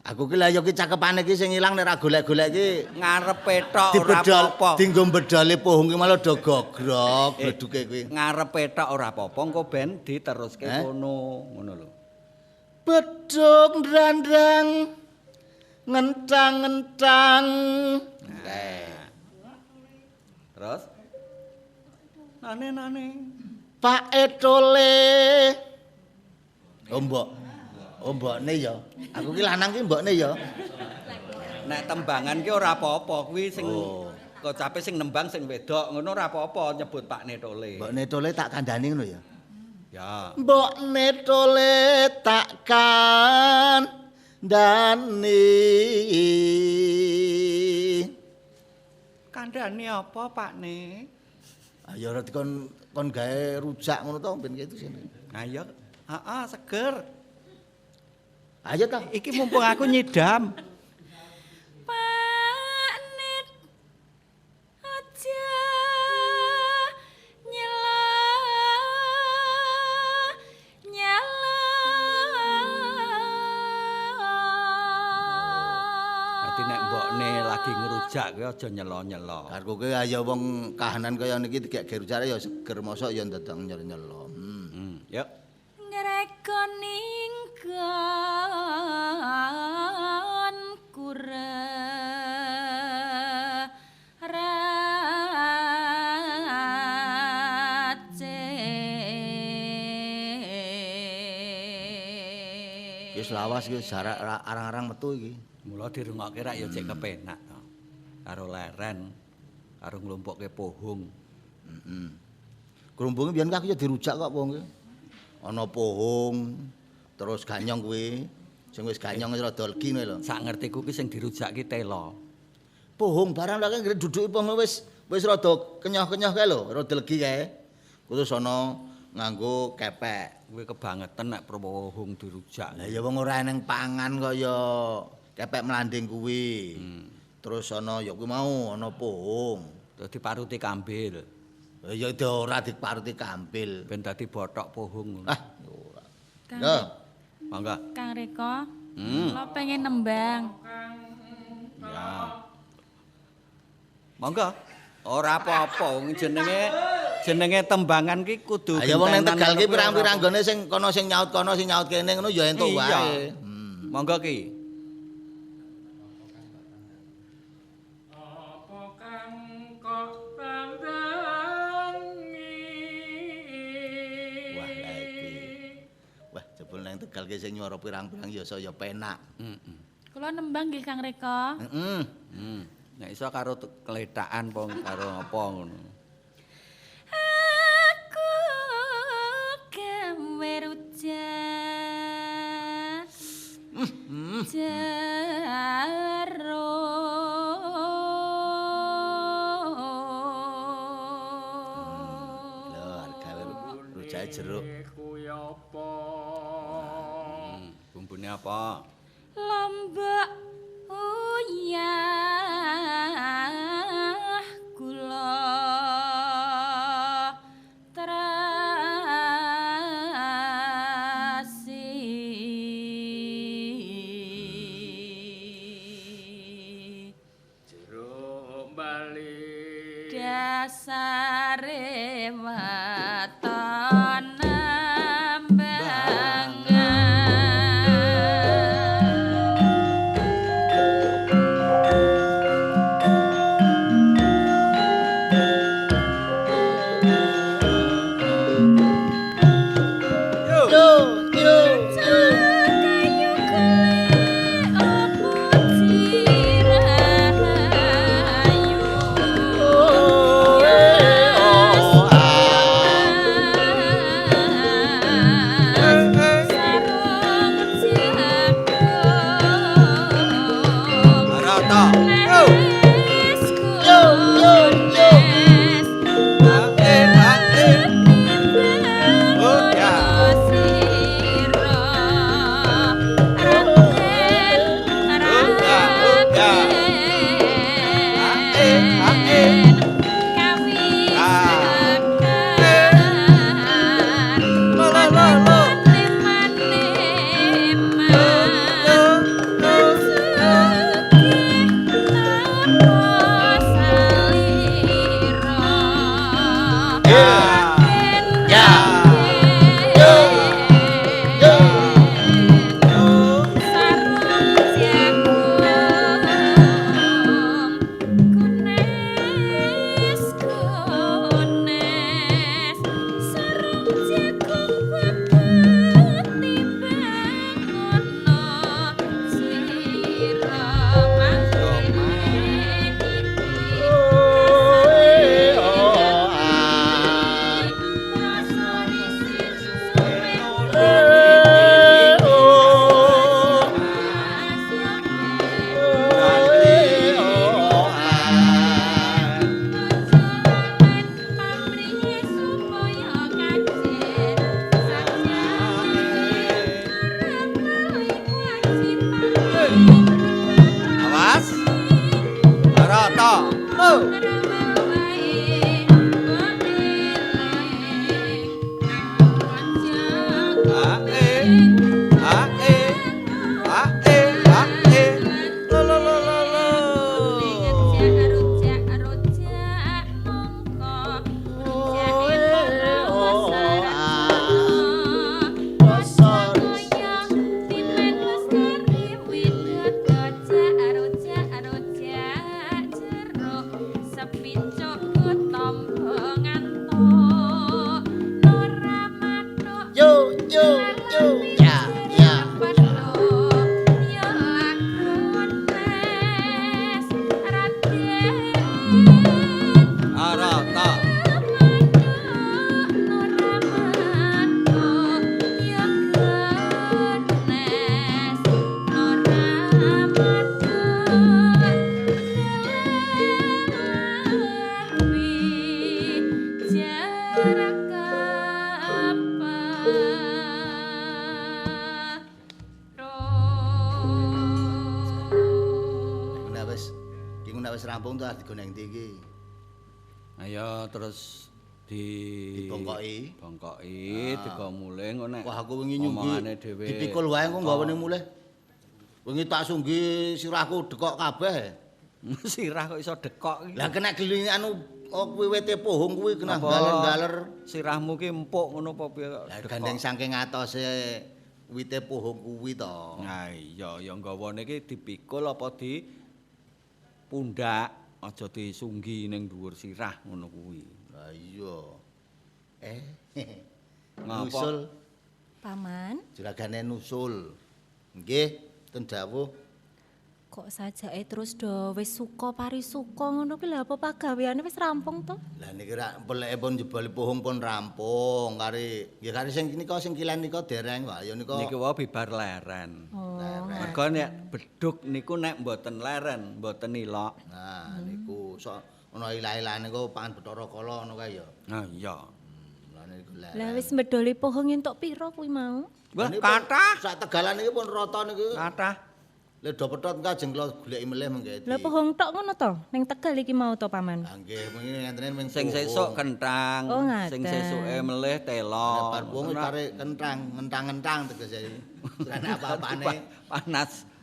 Aku ki lah ya ki cakepane ki sing ilang nek ra golek-golek ki
Ngarepe tok ora
dibedol
apa-apa.
dienggo bedole pohong ki malah do gogrok bleduke kuwi.
Ngarepe tok ora apa-apa engko ben diteruske kono, ngono lho.
Beduk ndrandang ngentang-ngentang.
Terus nane
Pak Etole. Oh mbokne ya. Aku ki lanang ki mbokne ya.
nek tembangan ki ora apa-apa kuwi sing kocape sing nembang sing wedok ngono ora apa-apa nyebut Pak Netole.
Mbokne Tole tak kandhani ngono ya.
Ya.
Mbokne Tole tak kandhani.
Kandhane apa Pak Ne?
Ayo ora kon gawe rujak ngono to ben gitu sini.
Ayo. Heeh, seger.
Ayo ta.
Iki mumpung aku nyidam.
Pak Nit aja nyala
Dadi nek mbokne lagi ngerujak kuwi aja nyelo-nyelo.
Karku ki ayo wong kahanan kaya niki dikek rujak ya seger mosok ya ndadang nyelo-nyelo.
Yuk.
ngrekoning kan kura
Wis lawas iki jarak arang-arang metu iki.
Mula dirungokke rak ya cek kepenak to. Karo leren, karo nglumpukke pohung.
Heeh. Grumpunge biyen aku ya dirujak kok wong ki. Ana pohung, terus ganyong kuwi. Sing wis ganyong wis rada legi ngono lho.
Sak ngertiku ki sing dirujak ki tela.
Pohung barang lha kan duduke pohung wis rada kenyoh-kenyoh kae lho, rada legi kae. Terus ana nganggo kepek.
Kuwi kebangetan nek pohung dirujak.
Lah ya wong ora eneng pangan kaya kepek melanding kuwi. Terus ana ya kuwi mau ana pohung.
Terus diparuti kambil.
Ya ora diparuti kambil.
Ben dadi bothok pohung.
Ah, ora.
Kang,
Ya.
Mangga.
Kang Reko, lo pengen nembang.
Ya.
Monggo. Ora apa-apa wong jenenge tembangan ki kudu
Ayo wong ning Tegal ki pirang-pirang gone sing kono sing nyaut kene ngono ya entuk wae.
Monggo ki.
Wah, jebul nang Tegal ki sing nyuara pirang-pirang ya saya penak.
Kula nembang nggih Kang Reka.
Nek iso karo keletakan po karo apa ngono.
Aku gawe rujak. Jaro.
Lho, gawe rujak jeruk.
Bumbune apa?
Lombok uyah gula terasi
Jeruk bali
dasare waton
Rampung tuh harus digoneng tinggi.
Ayo terus
dibongkoki,
digo mulih engko nek.
Wah aku wingi nyunggi dipikul wae engko nggawane mulih. Wingi tak sunggi sirahku dekok kabeh.
Sirah kok iso dekok iki.
Lah kena geli anu wiwite pohong kuwi kena
Apa
galer-galer.
Sirahmu ki empuk ngono apa piye kok
Lah
dekok?
gandeng saking atose wite pohong kuwi to.
Nah iya ya nggawane iki dipikul apa di pundak aja disunggi ning dhuwur sirah ngono kuwi.
Lah iya.
Ngapa?
Nusul
Paman,
juragane nusul. Nggih, ten dawuh.
kok sajake terus do wis suka parisuka ngono ki lha apa pagaweane wis rampung to?
Lah niki rak peleke pun jebol pohong pun rampung kari nggih kari sing nika sing kilen nika dereng kok ya nika.
Niki wae bibar leren.
Oh.
Mergo nek bedhug niku nek mboten leren, mboten ilok.
Nah niku sok ana ilah-ilah niku pangan Bathara Kala ngono kae ya.
Nah iya.
Lah niku leren.
Lah wis medoli pohong entuk pira kuwi mau?
Wah,
Ini
kathah.
Sak Tegalan niki pun rata niki.
Kathah.
Lha do petut kajeng kula goleki melih mengke.
Lah pohong tok ngono to? Ning Tegal iki mau to Paman.
Lah nggih wingi ngenteni ming
Sing sesuk kenthang,
Oh, ngaten.
sing sesuke melih telo.
bar wong tarik kentang, ngentang-ngentang tegese. Ora apa-apane.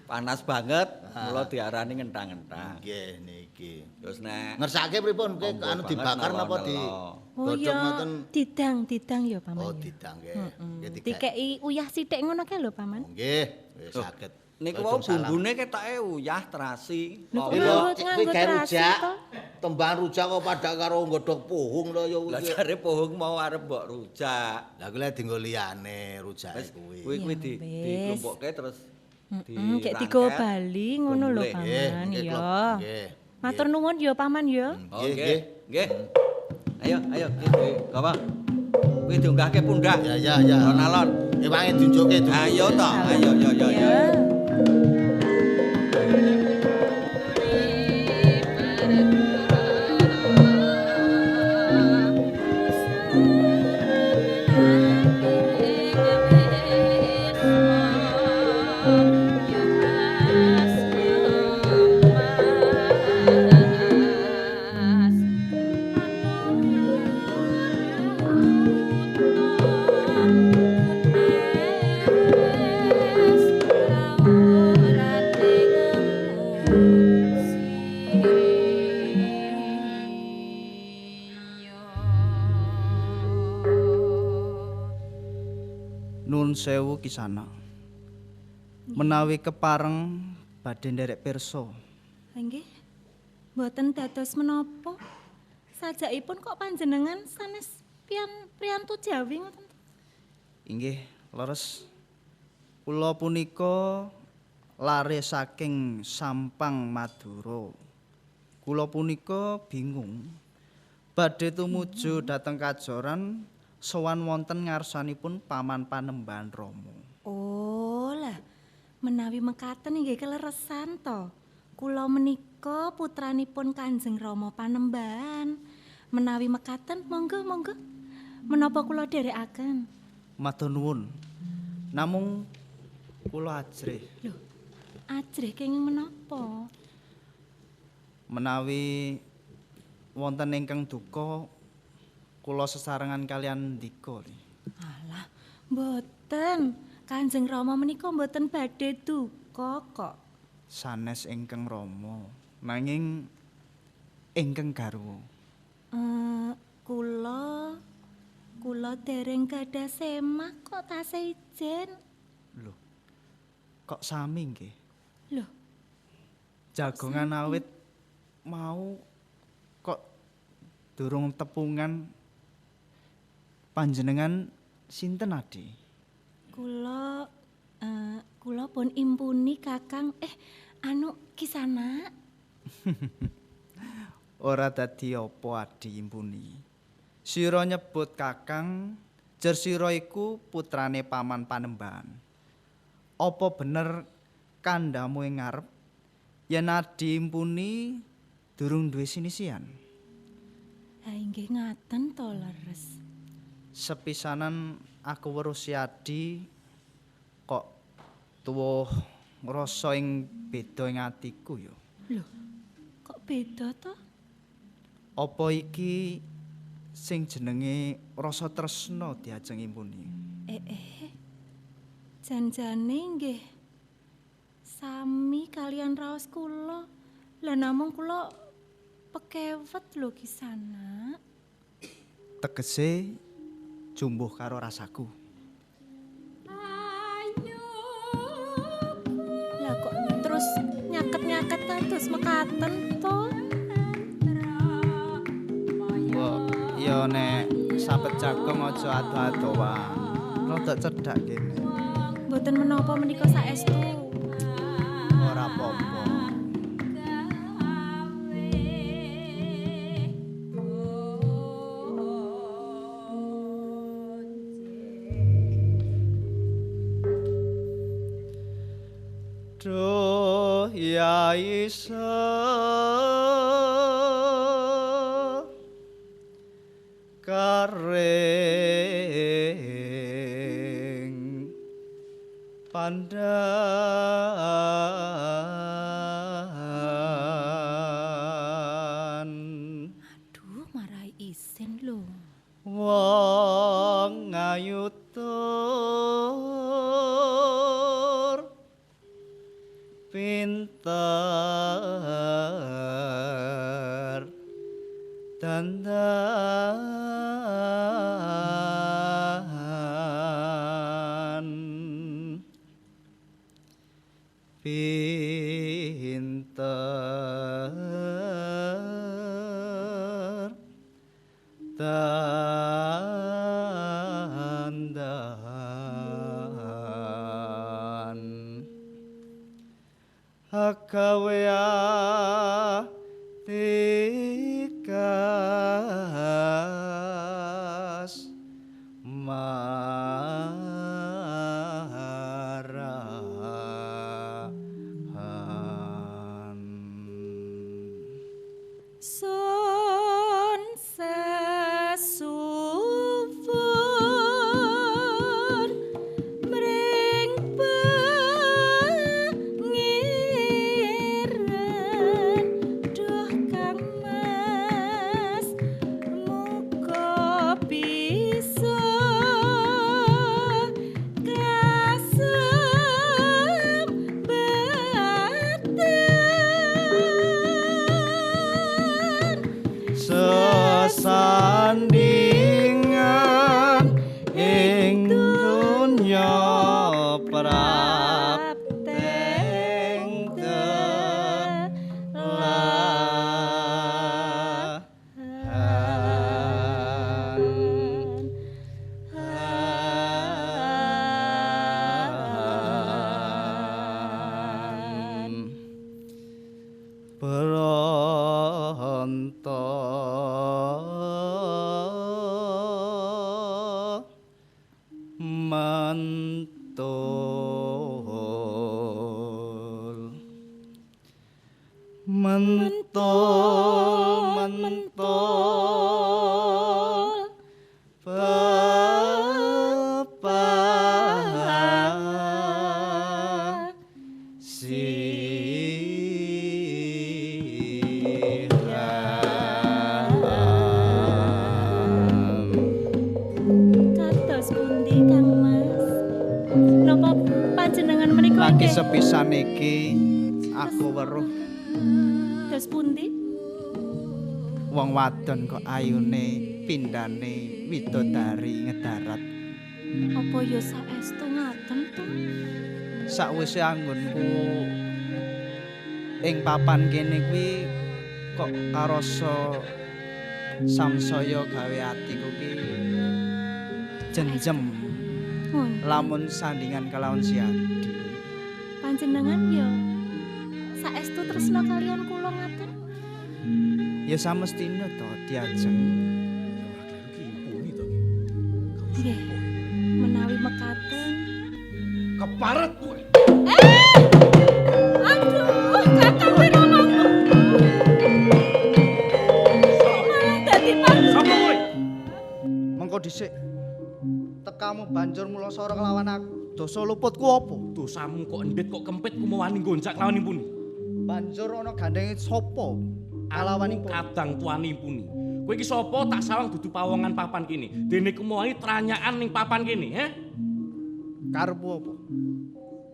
Panas banget, mula diarani ngentang-ngentang.
Nggih niki.
Terus nek
Ngersake pripun ke
Monggo
anu
banget
dibakar napa di
Oh
godhog
iya,
ngoten?
didang ya Paman.
Oh
ya?
didang nggih. Nggih
Dikeki uyah sithik ngono kae lho Paman.
Nggih, wis saged.
niku wau bumbune ketoke uyah terasi.
Lho,
Kuwi
nganggo-
lho,
nganggo
kuwi gawe
terasi
rujak.
to?
Tembang rujak kok padha karo godhog pohong lho ya
Lah
kuwi.
jare pohong mau arep mbok rujak.
Lah kuwi dienggo liyane rujake kuwi.
Kuwi
Ya, wis.
diklumpukke terus
Kayak digo bali ngono lho Paman
nggih,
ya.
nggih.
Matur nuwun ya Paman ya.
Oh
Nggih,
nggih, nggih. Ayo, Gawa. Kuwi diunggahke pundak.
Ya.
Alon-alon.
Ewange dunjuke.
Ayo to, ayo.
Ya.
Nun sewu kisana. Menawi kepareng badhe nderek pirsa.
Nggih. Mboten dados menapa. Sajakipun kok panjenengan sanes priyantu Jawi ngoten.
Inggih, leres. Kula punika lare saking Sampang Madura. Kula punika bingung badhe tumuju dhateng Kajoran sowan wonten ngarsanipun Paman Panembahan Rama.
Oh lah, menawi mekaten inggih keleresan to. Kula menika putranipun Kanjeng Rama Panembahan. Menawi mekaten monggo. Menapa kula dherekaken?
Matur nuwun. Namung kula ajrih
Lho, ajrih kenging menapa?
menawi wonten ingkang duka kula sesarengan kalian ndika.
Alah, mboten. Kanjeng Rama menika mboten badhe duka kok.
Sanes ingkang Rama nanging ingkang garwa.
Kula dereng gadah semah kok tasih ijen.
Lho. Kok sami nggih?
Lho,
Jagongan awit mau kok durung tepungan panjenengan sinten Adi?
Kula pun impuni Kakang. Kisana.
Ora dadi apa Adi impuni. Sira nyebut Kakang, jer sira iku putrane Paman Panembahan. Apa bener kandhamu ing ngarep yen Adi impuni durung duwe sinisian?
Ha inggih ngaten to leres.
Sepisanan aku weruh si Adi kok tuwuh ngrasa ing beda ing atiku ya.
Lho, kok beda to?
Apa iki sing jenenge rasa tresna diajeng impuni?
Janjane nggih sami kalian raos kula. Lah namung kula pekewet lho Kisana.
Tegese jumbuh karo rasaku.
Lah kok terus nyaket-nyaket kados mekaten to?
Mbok ya nek sapet jagong aja ado-adoan. Rada cedhak kene.
Mboten menapa menika saestu.
Ora apa-apa. Duh ya isa karing pandan.
Aduh, marai isin lho.
Wong ayu tur pinter dandan pinter dandan agawe tikas marahan
Sun sesufur mring pengiran duh Kang Mas muga bisa sesandingan ing dunya prapteng mentul kados pundi Kang Mas? Napa panjenengan menika
lagi sepisan iki aku weruh
kados pundi?
wong wadon kok ayune pindhane widodari ngedarat.
Apa ya saestu ngaten to?
Sakwise anggonku ing papan kene kuwi kok karasa samsaya gawe atiku ki jenjem lamun sandingan kelawan si Adi.
Panjenengan ya saestu tresna kalian kula ngaten?
Ya samestina to diajeng.
Nggih. Menawi mekaten
keparet kowe.
Aduh, Kakang Wiramamu. Malah dadi
Sapa kowe?
Mengko dhisik tekamu banjur mula sora kelawan aku. Dosa luputku apa?
Dosamu kok endhet kok kempit ku mewani gonjak lawan impuni.
Banjur ana gandenge sapa? Kalawan impuni.
Kadang tuani impuni. Kowe iki sapa tak sawang dudu pawongan papan kene. Dene kemawani tranyaan ning papan kene, he?
Karepmu apa?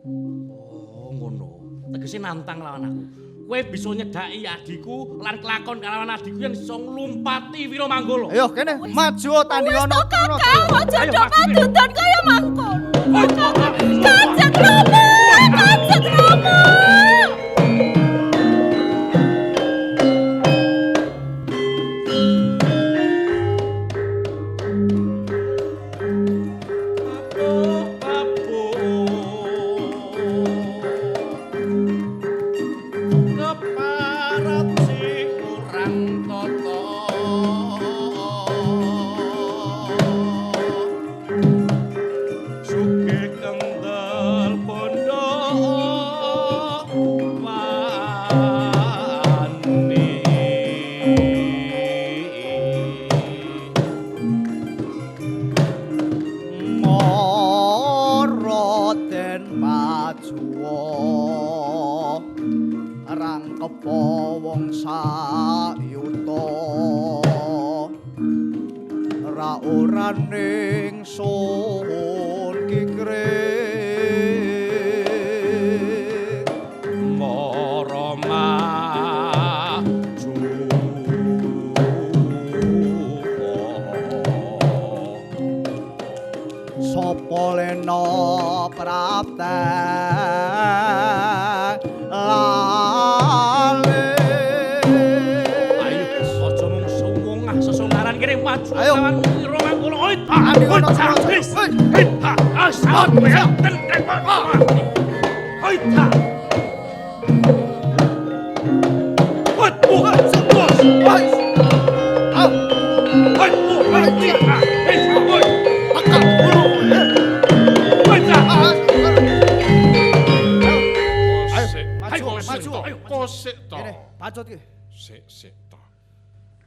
Oh, ngono. Tegese nantang lawan aku. kowe bisa nyedhaki adikku lan kelakon kalawan adikku yen iso nglumpati Wiramanggala.
Ayo kene maju tandingana.
Kakang aja do padudan kaya mangkon. Kanjeng Rama, Kanjeng Rama.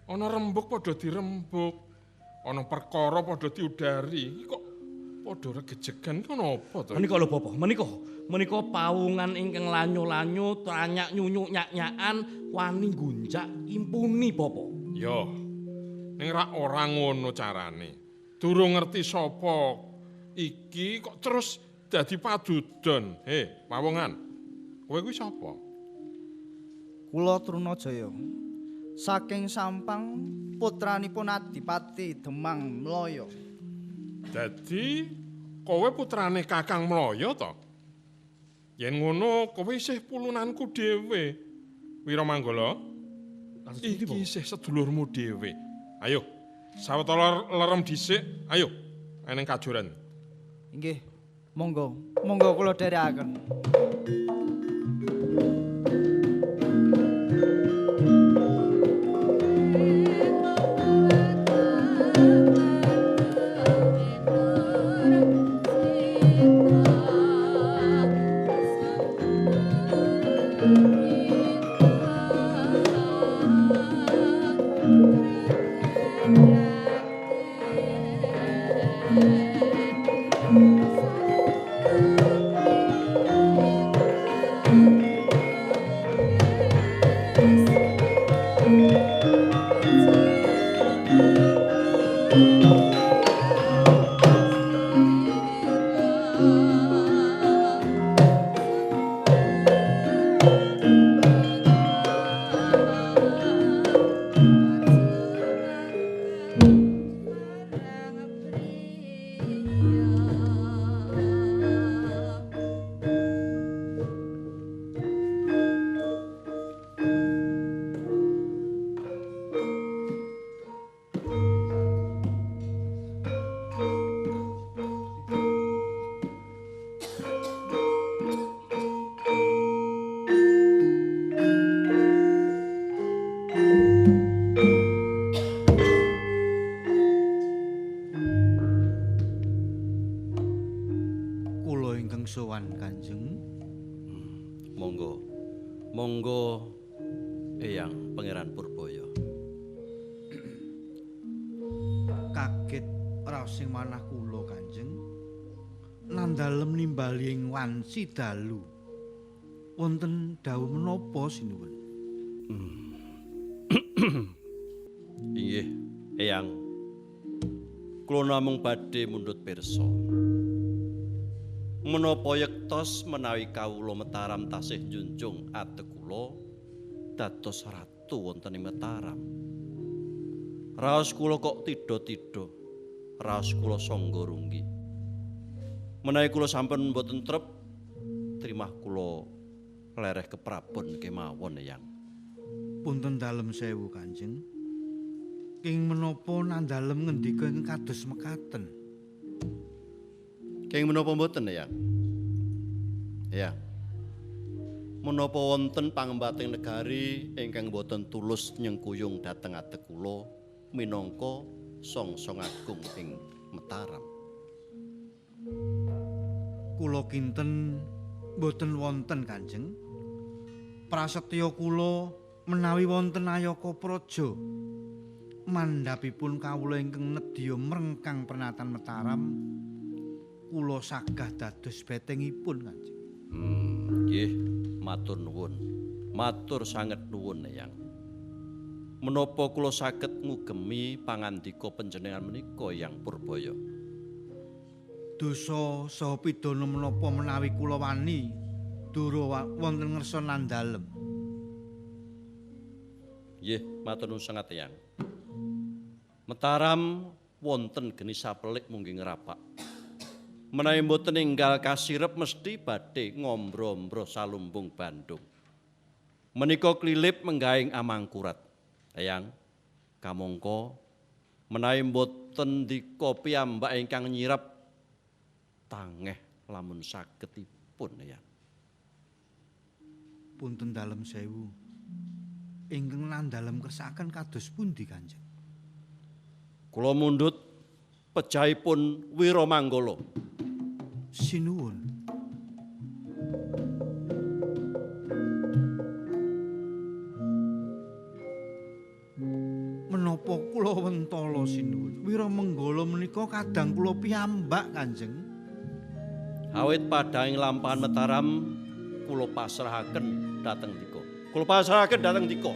Ana rembug padha dirembug, ana perkara padha diudari. Kok padha regejegan ki ana apa to?
Menika lho Bapak, menika pawungan ingkang lanyo-lanyo, tranyak nyunyuk nyak-nyakan wani gunjak impuni Bapak.
Yo. Ning ora ngono carane. Durung ngerti sapa iki kok terus dadi padudon. Pawungan. Kowe kuwi sapa?
Kula Trunajaya. Saking Sampang putranipun Adipati Demang Mlaya.
Dadi kowe putrane Kakang Mlaya to? Yen ngono kowe isih pulunanku dhewe. Wiramanggala. Iki isih sedulurmu dhewe. Ayo, sawetara lerem dhisik. Ayo, eneng kajoran.
Inggih. Monggo kula dherekaken.
sowan Kanjeng.
Monggo Eyang Pangeran Purbaya.
Kaget raos sing manah kula Kanjeng. Nandalem nimbali ing wanci dalu. Wonten dawuh menapa sinuwun?
Inggih, Eyang. Kula namung badhe mundhut pirsa. Menapa yektos menawi kawula Mataram tasih njunjung ate kula dados ratu wonten ing Mataram. Raos kula kok tida-tida, raos kula sangga runggi. Menawi kula sampun mboten trep, trimah kula lereh keprabon kemawon Eyang.
Punten dalem sewu Kanjeng. King menapa nandalem ngendika ing kados mekaten?
King menapa mboten Eyang? Eyang. Menapa wonten pangembating negari ingkang boten tulus nyengkuyung dhateng adhek kula minangka Songsong Agung ing Mataram.
Kula kinten boten wonten Kanjeng. Prasetya kula menawi wonten ayaka praja mandhapipun kawula ingkang nedya mrengkang pernatan Mataram kula sagah dados betengipun Kanjeng.
Nggih, matur nuwun. Matur sanget nuwun Eyang. Menapa kula saged ngugemi pangandika panjenengan menika Eyang Purbaya?
Dosa saha pidana menapa menawi kula wani dura wonten ngersa nandalem.
Nggih, matur nuwun sanget Eyang. Mataram wonten geni sapelik munggih ngrapak. Menawi mboten enggal kasirep mesti badhe ngombro-ombro salumbung Bandung. Menika klilip menggaing amangkurat. Eyang, kamangka menawi mboten ndika piyambak ingkang nyirep tangeh lamun sagedipun Eyang.
Punten dalem sewu. Ingkang nandalem kersakaken kados pundi Kanjeng?
Kula mundhut pejahipun Wiramanggala.
Sinuwun. Menapa kula wentala sinuwun? Wiramanggala menika kadang kula piyambak Kanjeng.
Awit padhanging lampahan Mataram kula pasrahaken dhateng dika. Kula pasrahaken dhateng dika.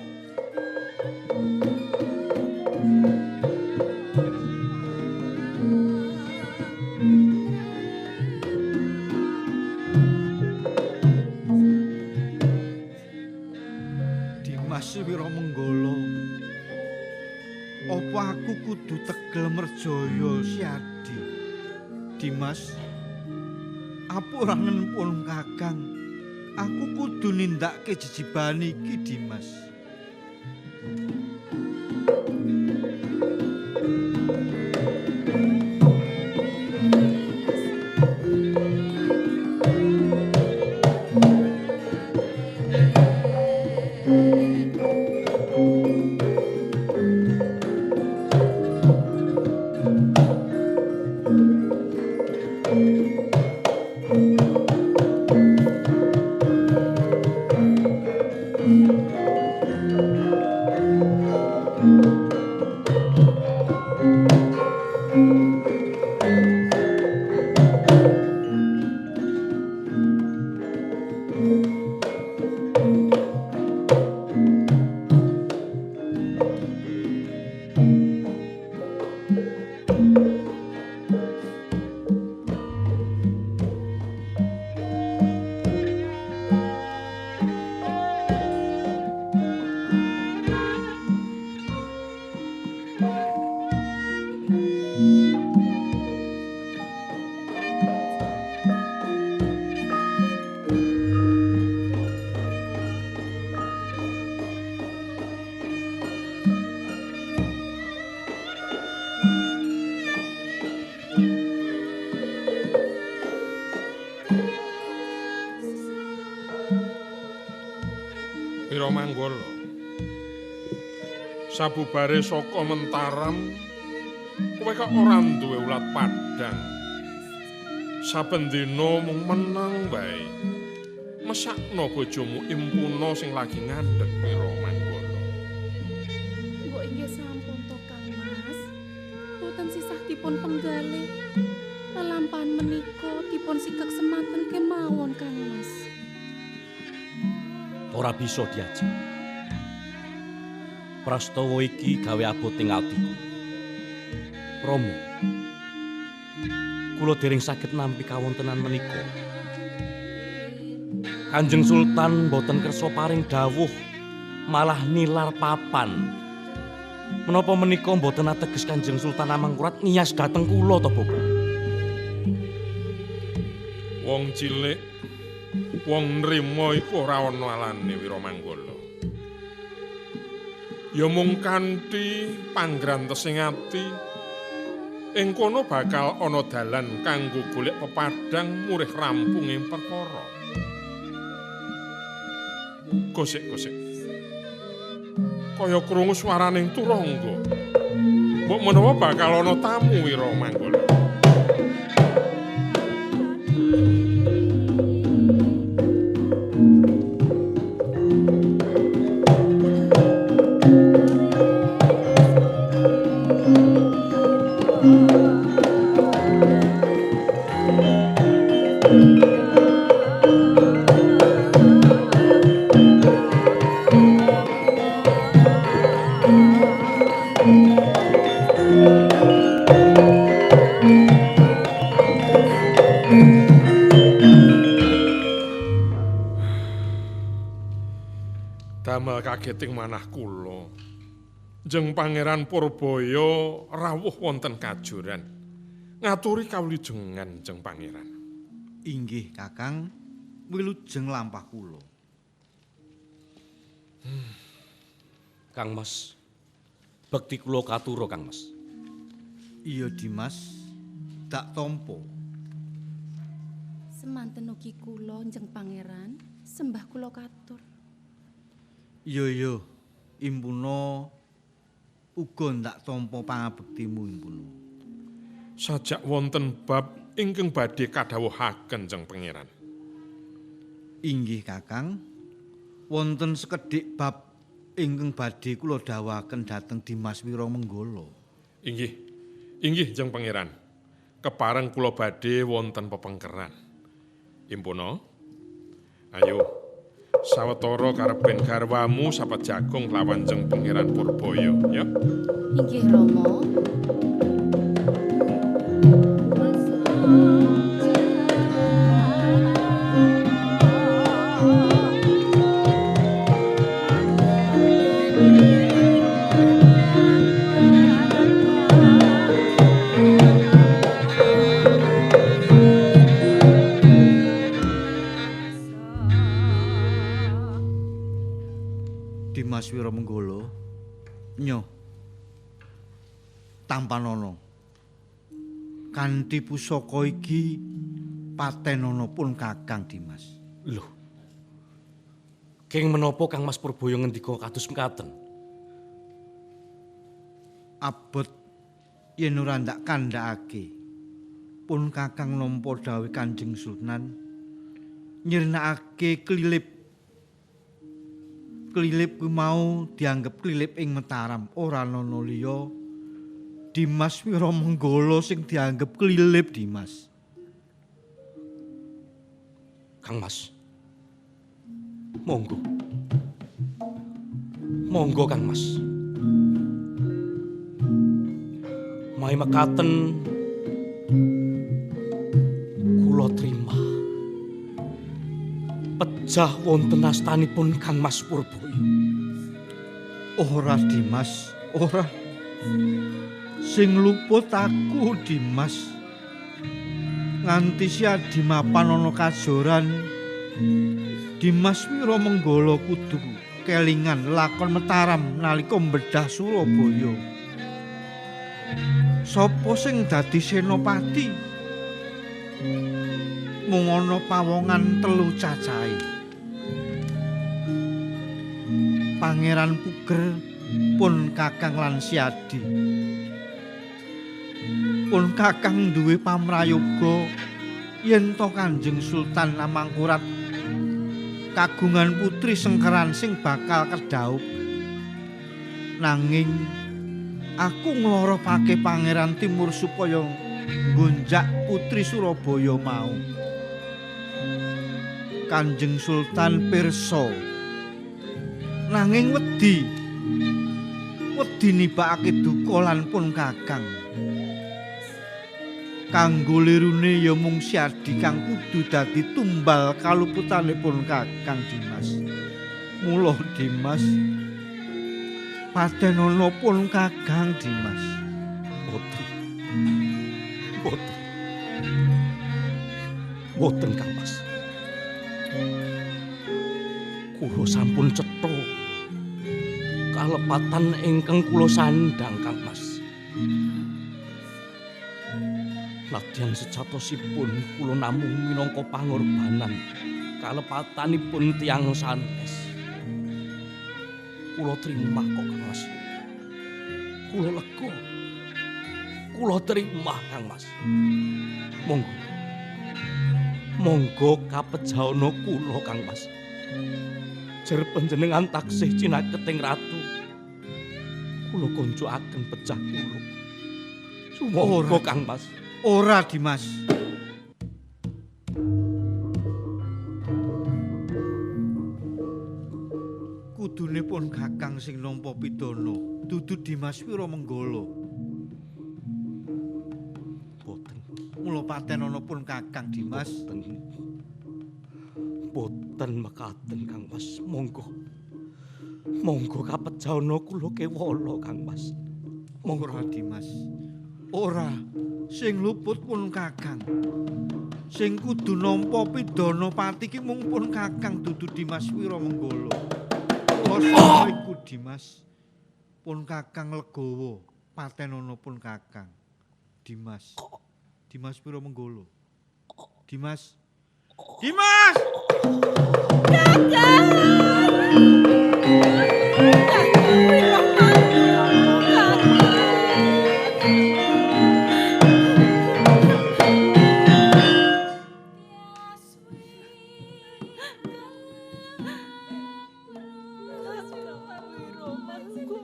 Dimas Wiramanggala. Apa aku kudu tegel merjaya siadi? Dimas, apurangen pun Kakang. Aku kudu nindakke jejiban iki, Dimas.
Wiramanggala. Sabubare saka Mataram, kowe kok ora duwe ulat padhang. Saben dina mung menang wae. Mesakno bojomu Impuna sing lagi ngandhek Wiramanggala.
Mbok inggih sampun to Kang Mas. Boten sisah dipun penggalih. Lelampahan menika dipun sikek semanten kemawon Kang Mas.
Ora bisa diajeng. Prastawa iki gawe aboting atiku. Rama, kula dereng saged nampi kawontenan menika. Kanjeng Sultan boten kersa paring dawuh malah nilar papan. Menapa menika mboten ateges Kanjeng Sultan Amangkurat ngiyas dhateng kula to, Bopo?
Wong cilik, wong nrimo iku ora ana alane Wiramanggala. Ya mung kanthi pangrantesing ati, ing kono bakal ana dalan kanggo golek pepadang murih rampunging perkara. Gosik. Kaya krungu swaraning turangga. Mbok menawa bakal ana tamu Wiramanggala. Damel kageting manah kula. Jeng Pangeran Purbaya rawuh wonten kajuran. Ngaturi kawulijengan Jeng Pangeran.
Inggih Kakang, wilujeng lampah kula.
Kang Mas, bekti kula katura Kang Mas.
Iya Dimas, dak tampa.
Semanten ugi kula Njeng Pangeran, sembah kula katur.
Iya, Impuna uga ndak tampa pangabektimu Impuna.
Sajak wonten bab ingkang badhe kadhawuhaken Jeng Pangeran.
Inggih Kakang, wonten sekedhik bab ingkang badhe kula dawuhaken dhateng Dimas Wiramanggala.
Inggih Jeng Pangeran. Kepareng kula badhe wonten pepengkeran. Impuna, ayo sawetara karepen garwamu sapet jagung lawan Jeng Pangeran Purbaya, ya.
Inggih Rama.
Dimas Wiramanggala, nyo tampanana. Kanthi pusaka iki patenana pun Kakang Dimas.
Lho. Keng menapa Kang Mas Purbaya ngendika kados mekaten?
Abot yen ora ndak kandhakake pun Kakang nampa dawuh Kanjeng Sunan nyirnakake klilip kuwi mau dianggep klilip ing Mataram, ora ana liya. Dimas Wiramanggala sing dianggep klilip Dimas.
Kang Mas. Monggo Kang Mas. Mai mekaten kula trima. Pejah wonten astanipun Kang Mas Purbaya.
Ora Dimas, ora. Sing luput aku Dimas. Nganti siadi mapan ana kajoran, Dimas Wiramanggala kudu kelingan lakon Mataram nalika mbedah Surabaya. Sapa sing dadi senopati? Mung ana pawongan telu cacahe. Pangeran Puger pun Kakang lan Siadi. Pun Kakang duwe pamrayoga yen to Kanjeng Sultan Amangkurat kagungan putri sengkeran sing bakal kedhaup. Nanging aku ngloropake Pangeran Timur supaya nggonjak putri Surabaya mau. Kanjeng Sultan pirsa nanging wedi nibakake duka lan pun Kakang. Kanggo lirune ya mung Siadi kang kudu dadi tumbal kaluputanipun Kakang Dimas. Mula Dimas Patenono pun Kakang Dimas.
Boten. Boten. Boten Kang Mas. Kula sampun cetha kalepatan ingkang kula sandhang Kang Mas. Nadyan sejatosipun kula namung minangka pangorbanan kalepatanipun tiyang sanes. Kula terima kok Kang Mas. Kula lega. Kula terima Kang Mas. Monggo. Monggo kapejana kula Kang Mas. Jer panjenengan taksih cinaketing ratu. Kula koncoaken pejah kula. Sumangga Kang Mas.
Ora Dimas. Kudune pun Kakang sing nampa pidana, dudu Dimas Wiramenggala.
Boten.
Mula patenana pun Kakang Dimas.
Boten mekaten Kang Mas. Monggo. Monggo kapejana kula kewala Kang Mas.
Monggo Dimas. Ora sing luput pun Kakang. Sing kudu nampa pidana pati ki mung pun Kakang dudu Dimas Wiramenggala. Ora iku Dimas. Pun Kakang legawa, patenana pun Kakang. Dimas. Dimas Wiramenggala. Dimas. Dimas!
Kakang!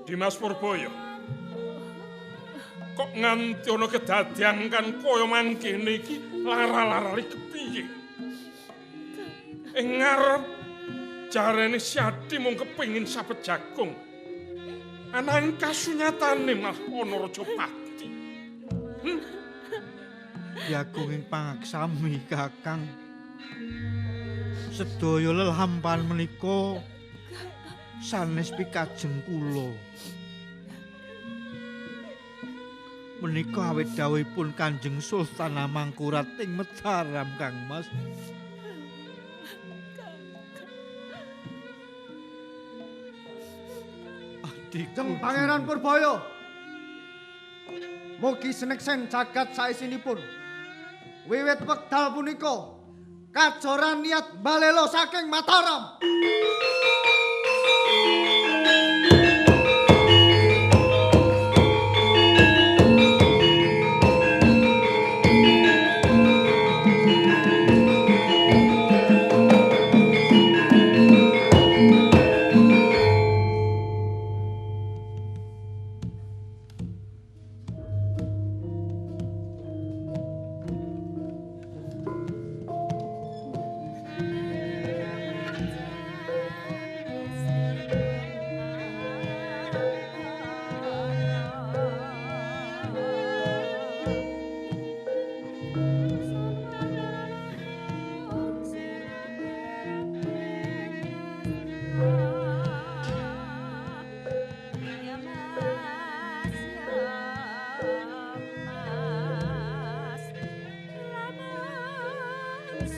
Dimas Purbaya. Kok nganti ana kedadian kan kaya mangkene iki lara-larali kepiye? Ing ngarep jarene Siadi mung kepengin sapet jagung. Ananging kasunyatane malah ana raja pati.
Jagung ing pangaksami Kakang. Sedaya lelampahan menika sanes pikajeng kula. Menika awit dawuhipun Kanjeng Sultan Amangkurat ing Mataram Kang Mas.
Jeng Pangeran Purbaya. Mugi seneksen jagat saesinipun. Wiwit wekdal punika kajoran niat balela saking Mataram.
Mas